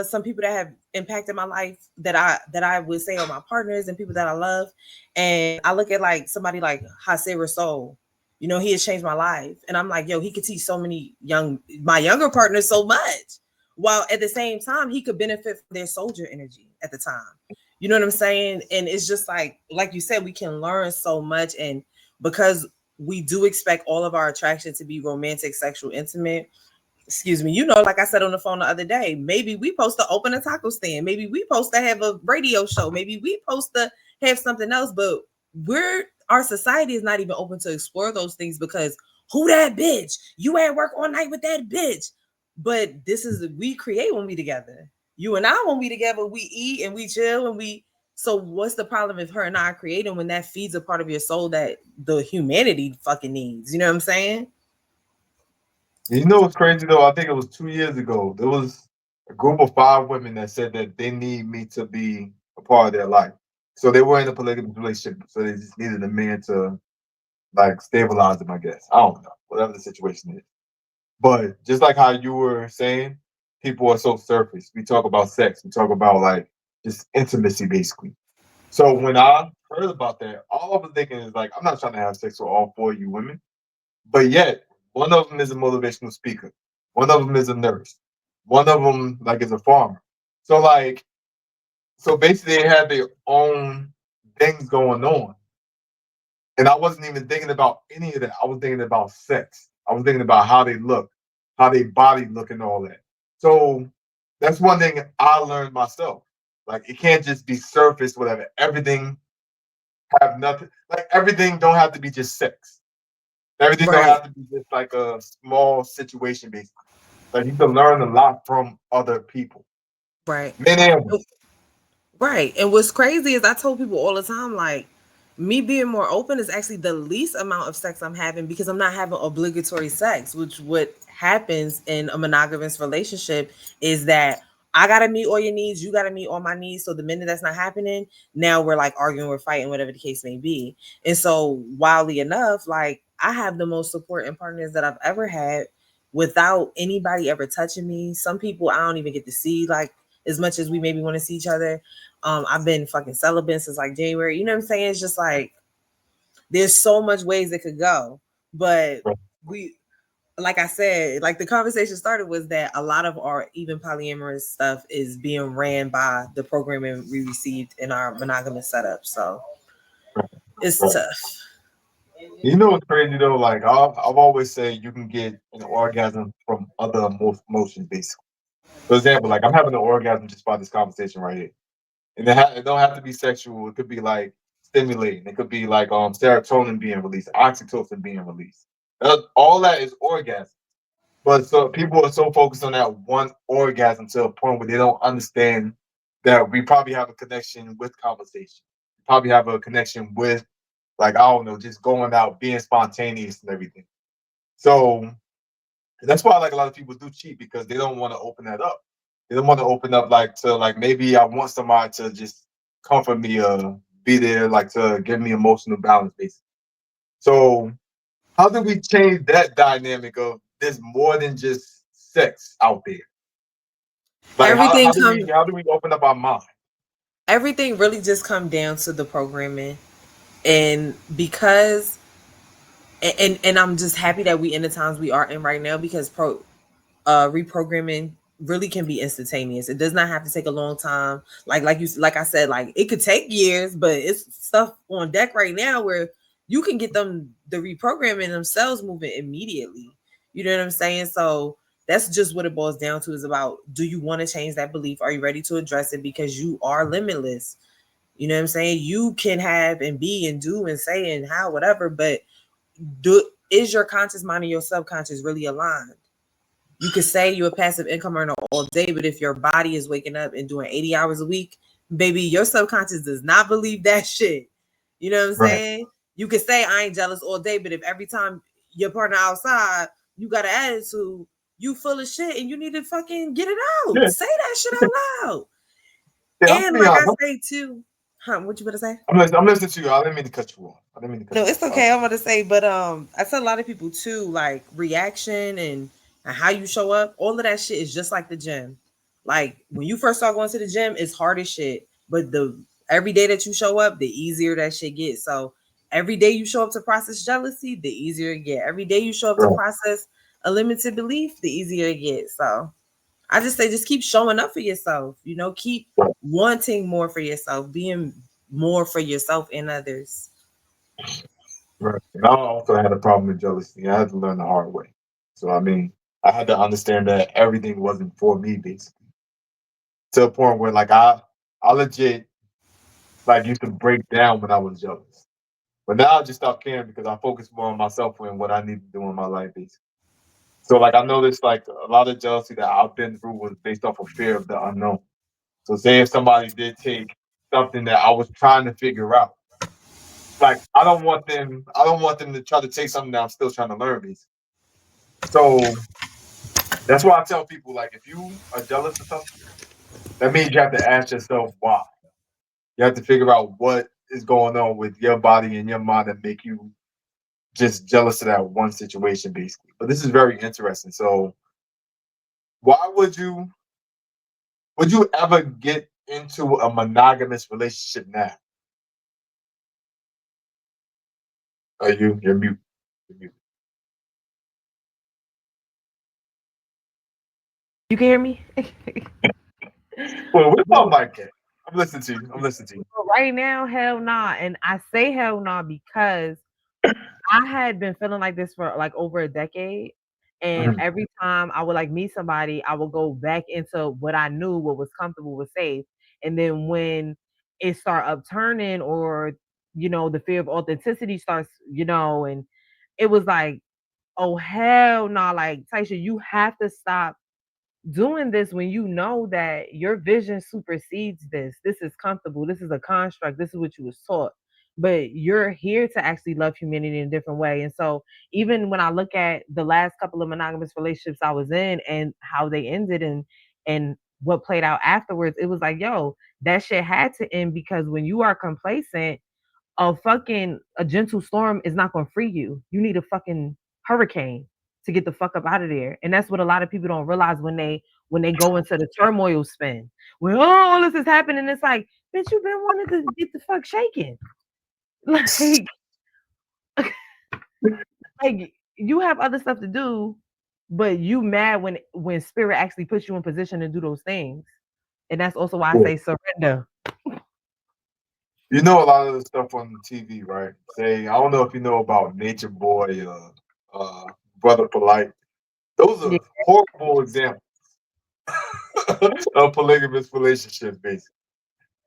some people that have impacted my life that I would say are my partners and people that I love. And I look at like somebody like Hase Rasoul. He has changed my life. And I'm like, yo, he could teach my younger partners so much. While at the same time, he could benefit from their soldier energy at the time. You know what I'm saying? And it's just like you said, we can learn so much. And because we do expect all of our attraction to be romantic, sexual, intimate, excuse me, like I said on the phone the other day, maybe we supposed to open a taco stand, maybe we supposed to have a radio show, maybe we supposed to have something else, but our society is not even open to explore those things because who that bitch? You at work all night with that bitch. But this is we create when we together. You and I when we together, we eat and we chill and we so what's the problem if her and I are creating when that feeds a part of your soul that the humanity fucking needs? You know what I'm saying? You know what's crazy though? I think it was 2 years ago. There was a group of 5 women that said that they need me to be a part of their life. So they were in a polygamous relationship, so they just needed a man to like stabilize them, I guess. I don't know, whatever the situation is. But just like how you were saying, people are so surface. We talk about sex, we talk about like just intimacy, basically. So when I heard about that, all I was thinking is like, I'm not trying to have sex with all 4 of you women. But yet, one of them is a motivational speaker. One of them is a nurse. One of them like is a farmer. So like, so basically, they had their own things going on, and I wasn't even thinking about any of that. I was thinking about sex. I was thinking about how they look, how they body look, and all that. So that's one thing I learned myself. Like, it can't just be surface, whatever. Everything have nothing. Like everything don't have to be just sex. Everything don't Right. have to be just like a small situation basically. Like you can learn a lot from other people, Right. men and women. Right. And what's crazy is I told people all the time, like, me being more open is actually the least amount of sex I'm having because I'm not having obligatory sex, which what happens in a monogamous relationship is that I gotta meet all your needs, you gotta meet all my needs. So the minute that's not happening, now we're like arguing, we're fighting, whatever the case may be. And so wildly enough, like I have the most supporting partners that I've ever had without anybody ever touching me. Some people I don't even get to see like as much as we maybe want to see each other. I've been fucking celibate since like January. You know what I'm saying? It's just like there's so much ways it could go. But we like I said, like the conversation started was that a lot of our even polyamorous stuff is being ran by the programming we received in our monogamous setup. So it's Right. tough. You know what's crazy though? Like I've always said, you can get an orgasm from other emotions, basically. For example, like I'm having an orgasm just by this conversation right here, and it don't have to be sexual. It could be like stimulating. It could be like serotonin being released, oxytocin being released. All that is orgasm. But so people are so focused on that one orgasm to a point where they don't understand that we probably have a connection with conversation. We probably have a connection with like I don't know, just going out, being spontaneous and everything. So that's why like a lot of people do cheat because they don't want to open that up. They don't want to open up like to like maybe I want somebody to just comfort me or be there, like to give me emotional balance, basically. So how do we change that dynamic of there's more than just sex out there? Like Everything comes. how do we open up our mind? Everything really just come down to the programming, and because and I'm just happy that we in the times we are in right now, because reprogramming really can be instantaneous. It does not have to take a long time. Like I said, like it could take years, but it's stuff on deck right now where you can get them the reprogramming themselves moving immediately. You know what I'm saying? So that's just what it boils down to, is about, do you want to change that belief? Are you ready to address it? Because you are limitless. You know what I'm saying? You can have and be and do and say and how, whatever, but is your conscious mind and your subconscious really aligned? You could say you're a passive income earner all day, but if your body is waking up and doing 80 hours a week, baby, your subconscious does not believe that shit. You know what I'm Right. saying? You could say I ain't jealous all day, but if every time your partner outside, you got an attitude, you full of shit and you need to fucking get it out. Yeah, Say that shit out loud. yeah. I'm And being like I honest. say too, what you better say? I'm listening to you. I didn't mean to cut you off. I didn't mean to cut No, you it's off. okay. I'm gonna say, but I tell a lot of people too, like reaction and how you show up, all of that shit is just like the gym. Like when you first start going to the gym, it's hard as shit. But the every day that you show up, the easier that shit gets. So every day you show up to process jealousy, the easier it get. Every day you show up to Right. process a limited belief, the easier it gets. So I just say just keep showing up for yourself. You know, keep Right. wanting more for yourself, being more for yourself and others. Right. And I also had a problem with jealousy. I had to learn the hard way. So I mean, I had to understand that everything wasn't for me, basically. To a point where like I legit like used to break down when I was jealous. But now I just stopped caring because I focus more on myself and what I need to do in my life, basically. So like I noticed like a lot of jealousy that I've been through was based off of fear of the unknown. So say if somebody did take something that I was trying to figure out, like I don't want them to try to take something that I'm still trying to learn, basically. So that's why I tell people like if you are jealous of something, that means you have to ask yourself why. You have to figure out what is going on with your body and your mind that make you just jealous of that one situation, basically. But this is very interesting. So why would you ever get into a monogamous relationship now? Are you're mute. You're mute. You can hear me? Well, what's But up, Mike? I'm listening to you. I'm listening to you. right now, hell nah. And I say hell nah because I had been feeling like this for like over a decade. And Mhm. every time I would like meet somebody, I would go back into what I knew, what was comfortable, was safe. And then when it start upturning, or the fear of authenticity starts, and it was like, oh hell no, like Tyisha, you have to stop doing this when you know that your vision supersedes this. This is comfortable. This is a construct. This is what you was taught. But you're here to actually love humanity in a different way. And so even when I look at the last couple of monogamous relationships I was in and how they ended, and what played out afterwards, it was like, yo, that shit had to end, because when you are complacent, a gentle storm is not going to free you. You need a fucking hurricane to get the fuck up out of there. And that's what a lot of people don't realize when they go into the turmoil spin. When all this is happening, it's like, bitch, you've been wanting to get the fuck shaken. Like, like you have other stuff to do, but you mad when spirit actually puts you in position to do those things. And that's also why I Yeah. say surrender. You know a lot of the stuff on TV, right? Say I don't know if you know about Nature Boy, Brother Polite. Those Yeah. are horrible examples of polygamous relationships, basically.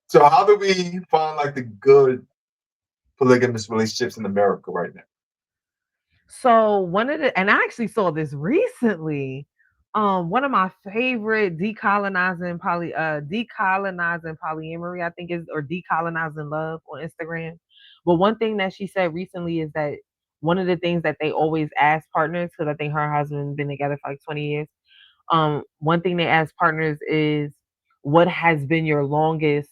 So how do we find like the good polygamous relationships in America right now? So and I actually saw this recently. One of my favorite decolonizing polyamory, I think is, or decolonizing love on Instagram. But one thing that she said recently is that one of the things that they always ask partners, because I think her husband been together for like 20 years. One thing they ask partners is, what has been your longest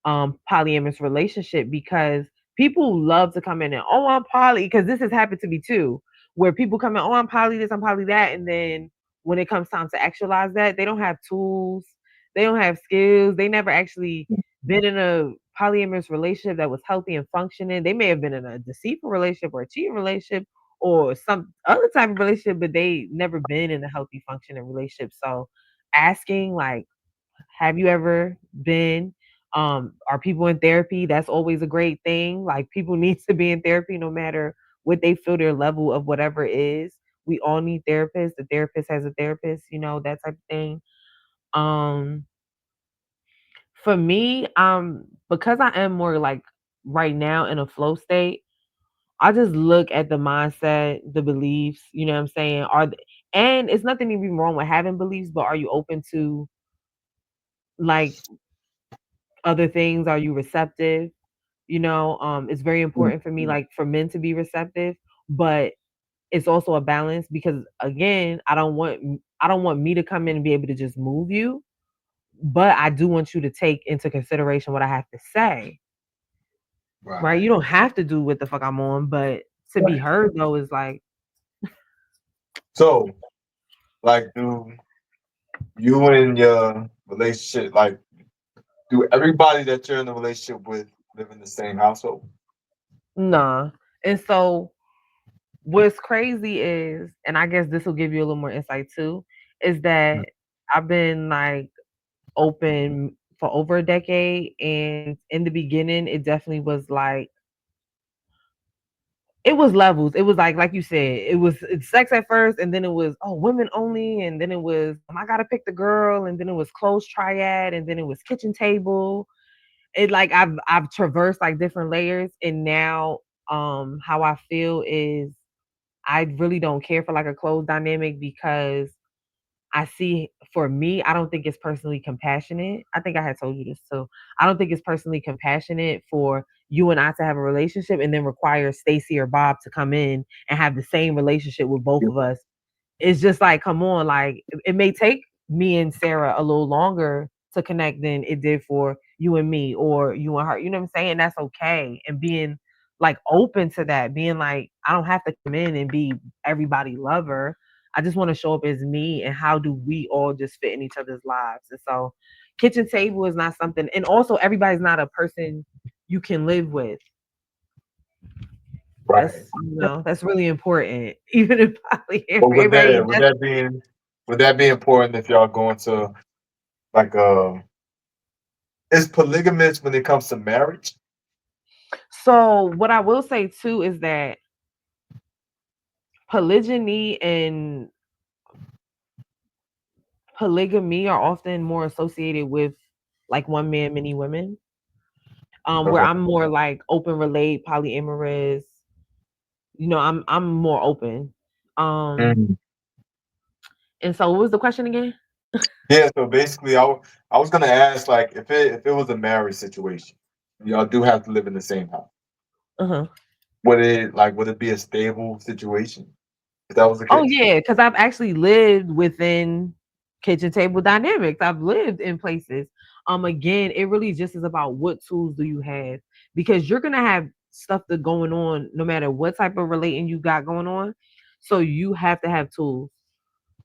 polyamorous relationship, because people love to come in and, oh, I'm poly, because this has happened to me too, where people come in, oh, I'm poly this, I'm poly that, and then when it comes time to actualize that, they don't have tools, they don't have skills, they never actually been in a polyamorous relationship that was healthy and functioning. They may have been in a deceitful relationship or a cheating relationship or some other type of relationship, but they never been in a healthy functioning relationship. So asking like, have you ever been? Are people in therapy? That's always a great thing. Like people need to be in therapy no matter what they feel their level of whatever is. We all need therapists. The therapist has a therapist, that type of thing. Um, for me, because I am more like right now in a flow state, I just look at the mindset, the beliefs, you know what I'm saying? And it's nothing even wrong with having beliefs, but are you open to like other things? Are you receptive? It's very important for me, like for men to be receptive, but it's also a balance because again, I don't want me to come in and be able to just move you, but I do want you to take into consideration what I have to say. Right? Right. You don't have to do what the fuck I'm on, but to be Right. heard though is like So, like, do you and your relationship, like, do everybody that you're in a relationship with live in the same household? nah. And so what's crazy is, and I guess this will give you a little more insight too, is that I've been like open for over a decade, and in the beginning it definitely was like it was levels. It was like you said, it's sex at first, and then it was women only, and then it was I gotta pick the girl, and then it was closed triad, and then it was kitchen table. It like I've traversed like different layers, and now how I feel is I really don't care for like a closed dynamic because I see for me, I don't think it's personally compassionate. I think I had told you this too. I don't think it's personally compassionate for you and I to have a relationship and then require Stacy or Bob to come in and have the same relationship with both of us. It's just like, come on, like it may take me and Sarah a little longer to connect than it did for you and me or you and her. You know what I'm saying? That's okay. And being like open to that, being like, I don't have to come in and be everybody lover. I just want to show up as me and how do we all just fit in each other's lives. And so kitchen table is not something, and also everybody's not a person you can live with. Right. That's really important. Even if But everybody would that be important if y'all going to like is polygamous when it comes to marriage? so what I will say too is that polygyny and polygamy are often more associated with like one man, many women. Where Okay. I'm more like open relate, polyamorous. I'm more open. Um, Mhm. and so what was the question again? Yeah, so basically I was gonna ask like if it was a marriage situation, y'all do have to live in the same house. Uh-huh. Would it be a stable situation if that was the Oh case? yeah, because I've actually lived within kitchen table dynamics. I've lived in places. Again, it really just is about what tools do you have because you're gonna have stuff that going on no matter what type of relating you got going on. So you have to have tools.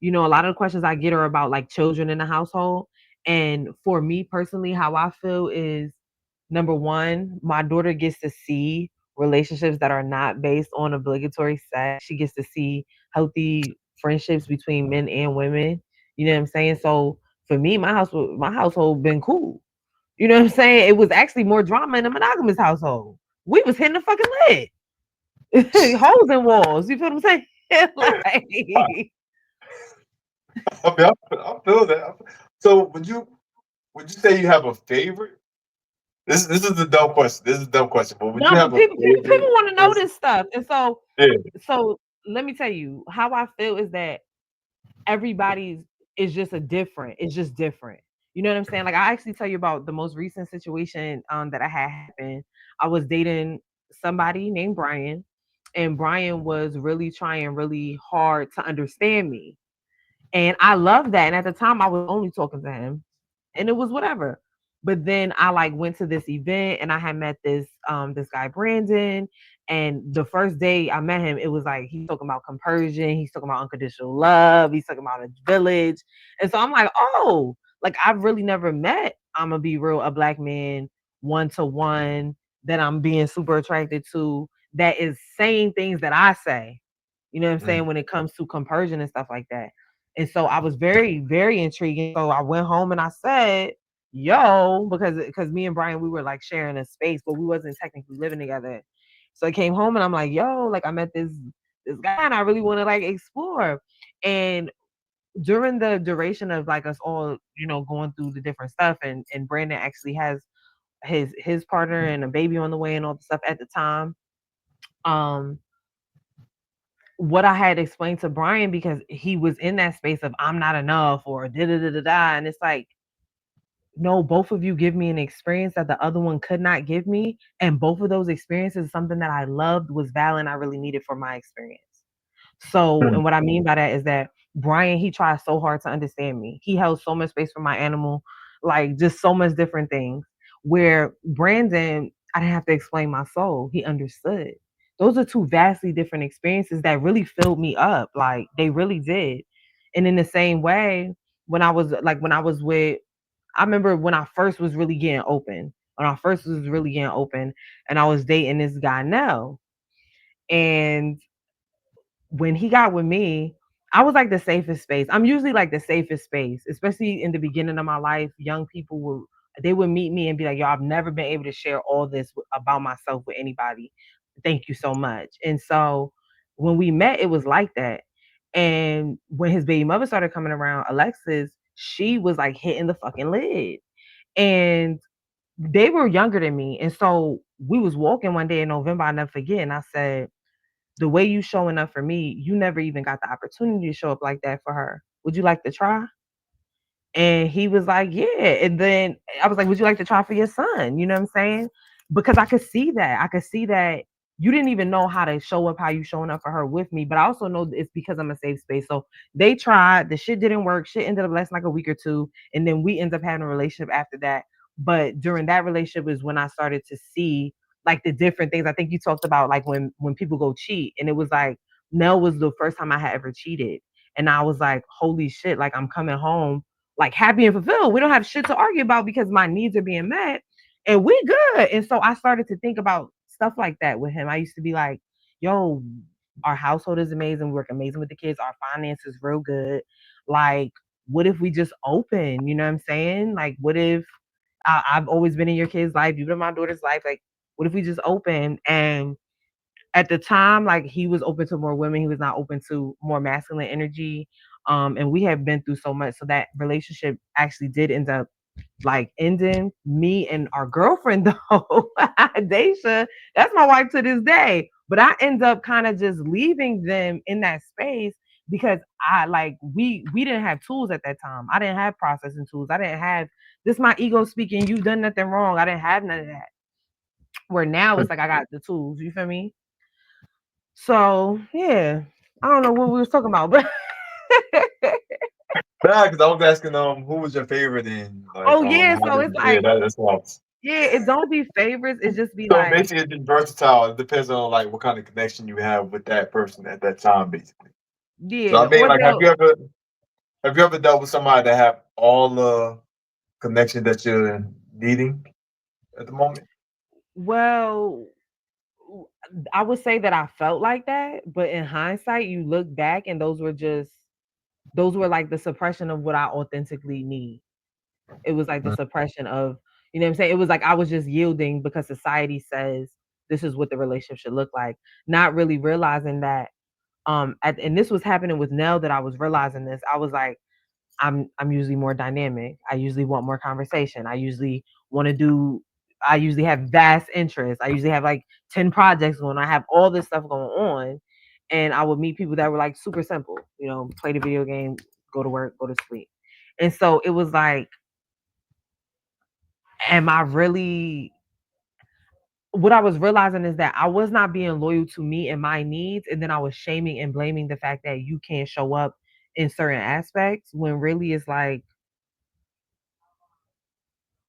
A lot of the questions I get are about like children in the household. And for me personally, how I feel is number one, my daughter gets to see relationships that are not based on obligatory sex. She gets to see healthy friendships between men and women. You know what I'm saying? So for me, my household been cool. You know what I'm saying? It was actually more drama in a monogamous household. We was hitting the fucking lid. Holes in walls. You feel what I'm saying? like I mean, I feel that. So would you say you have a favorite? This is a dumb question. This is a dumb question, but would you no, have but a people favorite want to know person? this stuff. And so Yeah. so let me tell you how I feel is that everybody's is just it's just different. You know what I'm saying? Like I actually tell you about the most recent situation that I had happen. I was dating somebody named Brian, and Brian was really trying really hard to understand me. And I love that. And at the time I was only talking to him and it was whatever. 'Cause I was like, I don't understand you. And he was like, I don't understand you. And I was like, okay, well, I don't understand you. But then I like went to this event and I had met this guy Brandon. And the first day I met him, it was like he's talking about compersion, he's talking about unconditional love, he's talking about a village. And so I'm like, oh, like I've really never met, I'm gonna be real, a black man one to one that I'm being super attracted to that is saying things that I say. You know what I'm saying? When it comes to compersion and stuff like that. And so I was very, very intrigued. So I went home and I said, yo, because me and Brian, we were like sharing a space, but we wasn't technically living together. So I came home and I'm like, yo, like I met this guy and I really want to like explore. And during the duration of like us all, going through the different stuff, and Brandon actually has his partner and a baby on the way and all the stuff at the time. Um, what I had explained to Brian, because he was in that space of I'm not enough or da da da da da, and it's like, no, both of you give me an experience that the other one could not give me, and both of those experiences, something that I loved, was valid, and I really needed for my experience. So, and what I mean by that is that Brian, he tried so hard to understand me. He held so much space for my animal, like just so much different things. Where Brandon, I didn't have to explain my soul. He understood. Those are two vastly different experiences that really filled me up. Like they really did. And in the same way, when I was with, I remember when I first was really getting open. When I first was really getting open, and I was dating this guy now. And when he got with me, I was like the safest space. I'm usually like the safest space, especially in the beginning of my life. Young people would meet me and be like, "Yo, I've never been able to share all this about myself with anybody. Thank you so much." And so when we met, it was like that. And when his baby mother started coming around, Alexis, she was like hitting the fucking lid. And they were younger than me. And so we was walking one day in November, I never forget. And I said, the way you showing up for me, you never even got the opportunity to show up like that for her. Would you like to try? And he was like, yeah. And then I was like, would you like to try for your son? You know what I'm saying? Because I could see that. I could see that you didn't even know how to show up, how you showing up for her with me. But I also know it's because I'm a safe space. So they tried, the shit didn't work. Shit ended up lasting like a week or two. And then we ended up having a relationship after that. But during that relationship is when I started to see like the different things. I think you talked about like when people go cheat. And it was like Nell was the first time I had ever cheated. And I was like, holy shit, like I'm coming home like happy and fulfilled. We don't have shit to argue about because my needs are being met and we good. And so I started to think about stuff like that with him. I used to be like, yo, our household is amazing. We work amazing with the kids. Our finances real good. Like, what if we just open? You know what I'm saying? Like, what if I've always been in your kid's life, you've been in my daughter's life. Like, what if we just open? And at the time, like he was open to more women, he was not open to more masculine energy. And we have been through so much. So that relationship actually did end up like ending. Me and our girlfriend though, Daisha, that's my wife to this day. But I end up kind of just leaving them in that space because I like we didn't have tools at that time. I didn't have processing tools. I didn't have this my ego speaking, you've done nothing wrong. I didn't have none of that. Where now it's like I got the tools, you feel me? So yeah, I don't know what we was talking about, but Nah, because I was asking who was your favorite in like oh yeah, how so did it's yeah like that's what. yeah, it don't be favorites. It just be So like basically, it's just versatile. It depends on like what kind of connection you have with that person at that time, basically. So yeah, I mean, or like, they'll have you ever dealt with somebody that have all the connection that you're needing at the moment? well. I would say that I felt like that, but in hindsight, you look back and those were like the suppression of what I authentically need. It was like the suppression of, you know what I'm saying? It was like I was just yielding because society says this is what the relationship should look like, not really realizing that and this was happening with Nell that I was realizing this. I was like, I'm usually more dynamic. I usually want more conversation. Want to do I usually have vast interests. I usually have like 10 projects going. I have all this stuff going on. And I would meet people that were like super simple, play the video game, go to work, go to sleep. And so it was like, am I really what I was realizing is that I was not being loyal to me and my needs. And then I was shaming and blaming the fact that you can't show up in certain aspects when really it's like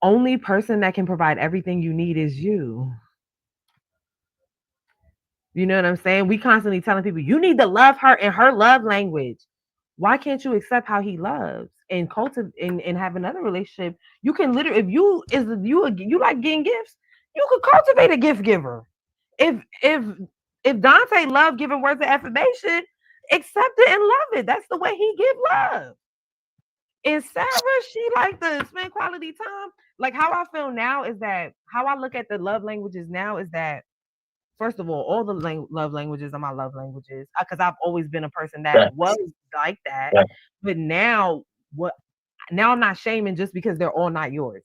only person that can provide everything you need is you. You know what I'm saying? We constantly telling people you need to love her in her love language. Why can't you accept how he loves and cultivate and have another relationship? You can literally, if you like getting gifts, you could cultivate a gift giver. If Dante loved giving words of affirmation, accept it and love it. That's the way he give love. And Sarah, she like to spend quality time. Like how I feel now is that how I look at the love languages now is that first of all the love languages are my love languages because I've always been a person that was Facts. like that. Facts. But now, what? Now I'm not shaming just because they're all not yours.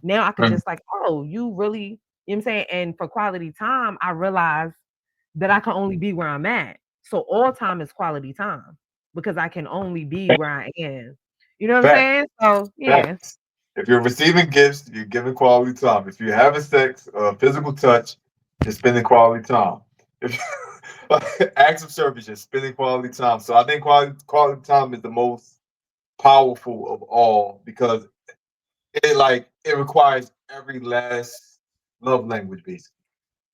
Now I could Mhm. just like, oh, you really, you know what I'm saying? And for quality time, I realize that I can only be where I'm at. So all time is quality time because I can only be where I am. You know what I'm Facts. saying? So yeah, Facts. If you're receiving gifts, you're giving quality time. If you're having sex, physical touch, you're spending quality time. If acts of service, you're spending quality time. So I think quality time is the most powerful of all because it requires every last love language basically.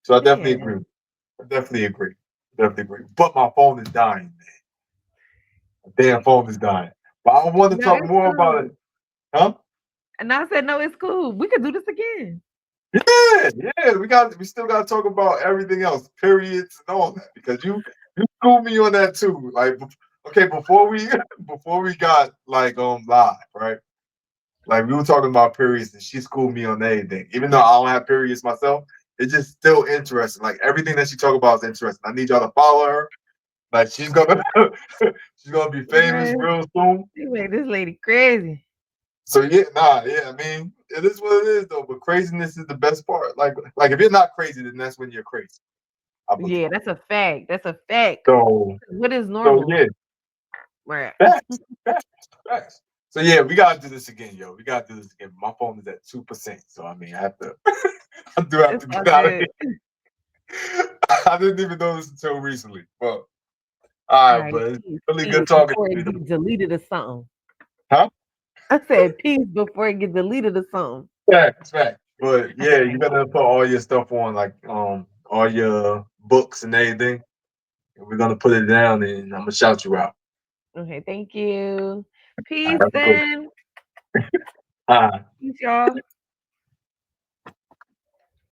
So I definitely yeah. agree. I definitely agree. Definitely agree. But my phone is dying, man. My damn phone is dying. But I want to No, talk it's more about cool. it. Huh? And I said, no, it's cool. We could do this again. Yeah, yeah. We still gotta talk about everything else, periods and all that. Because you schooled me on that too. Like okay, before we before we got like live, right? Like we were talking about periods and she schooled me on everything. Even though I don't have periods myself, it's just still interesting. Like everything that she talk about is interesting. I need y'all to follow her. Like she's gonna she's gonna be famous Man, real soon. you made this lady crazy. So yeah, nah, yeah. I mean, it is what it is though. But craziness is the best part. Like if you're not crazy, then that's when you're crazy. I believe. Yeah, that's a fact. That's a fact. So What is so normal? yeah, Right. facts, facts, facts. So yeah, we gotta do this again, yo. We gotta do this again. My phone is at 2%, so I mean, I have to. I do have It's to all get out of good. here. I didn't even know this until recently. But All all right, right, but it's peace, really peace good talking before to it you. gets deleted or something. Huh? I said peace before it gets deleted or something. Facts, facts. But All yeah, you right. gotta put all your stuff on, like all your books and everything. And we're gonna put it down, and I'm gonna shout you out. Okay, thank you. All right, Peace have a good one. then. All right. Peace, y'all.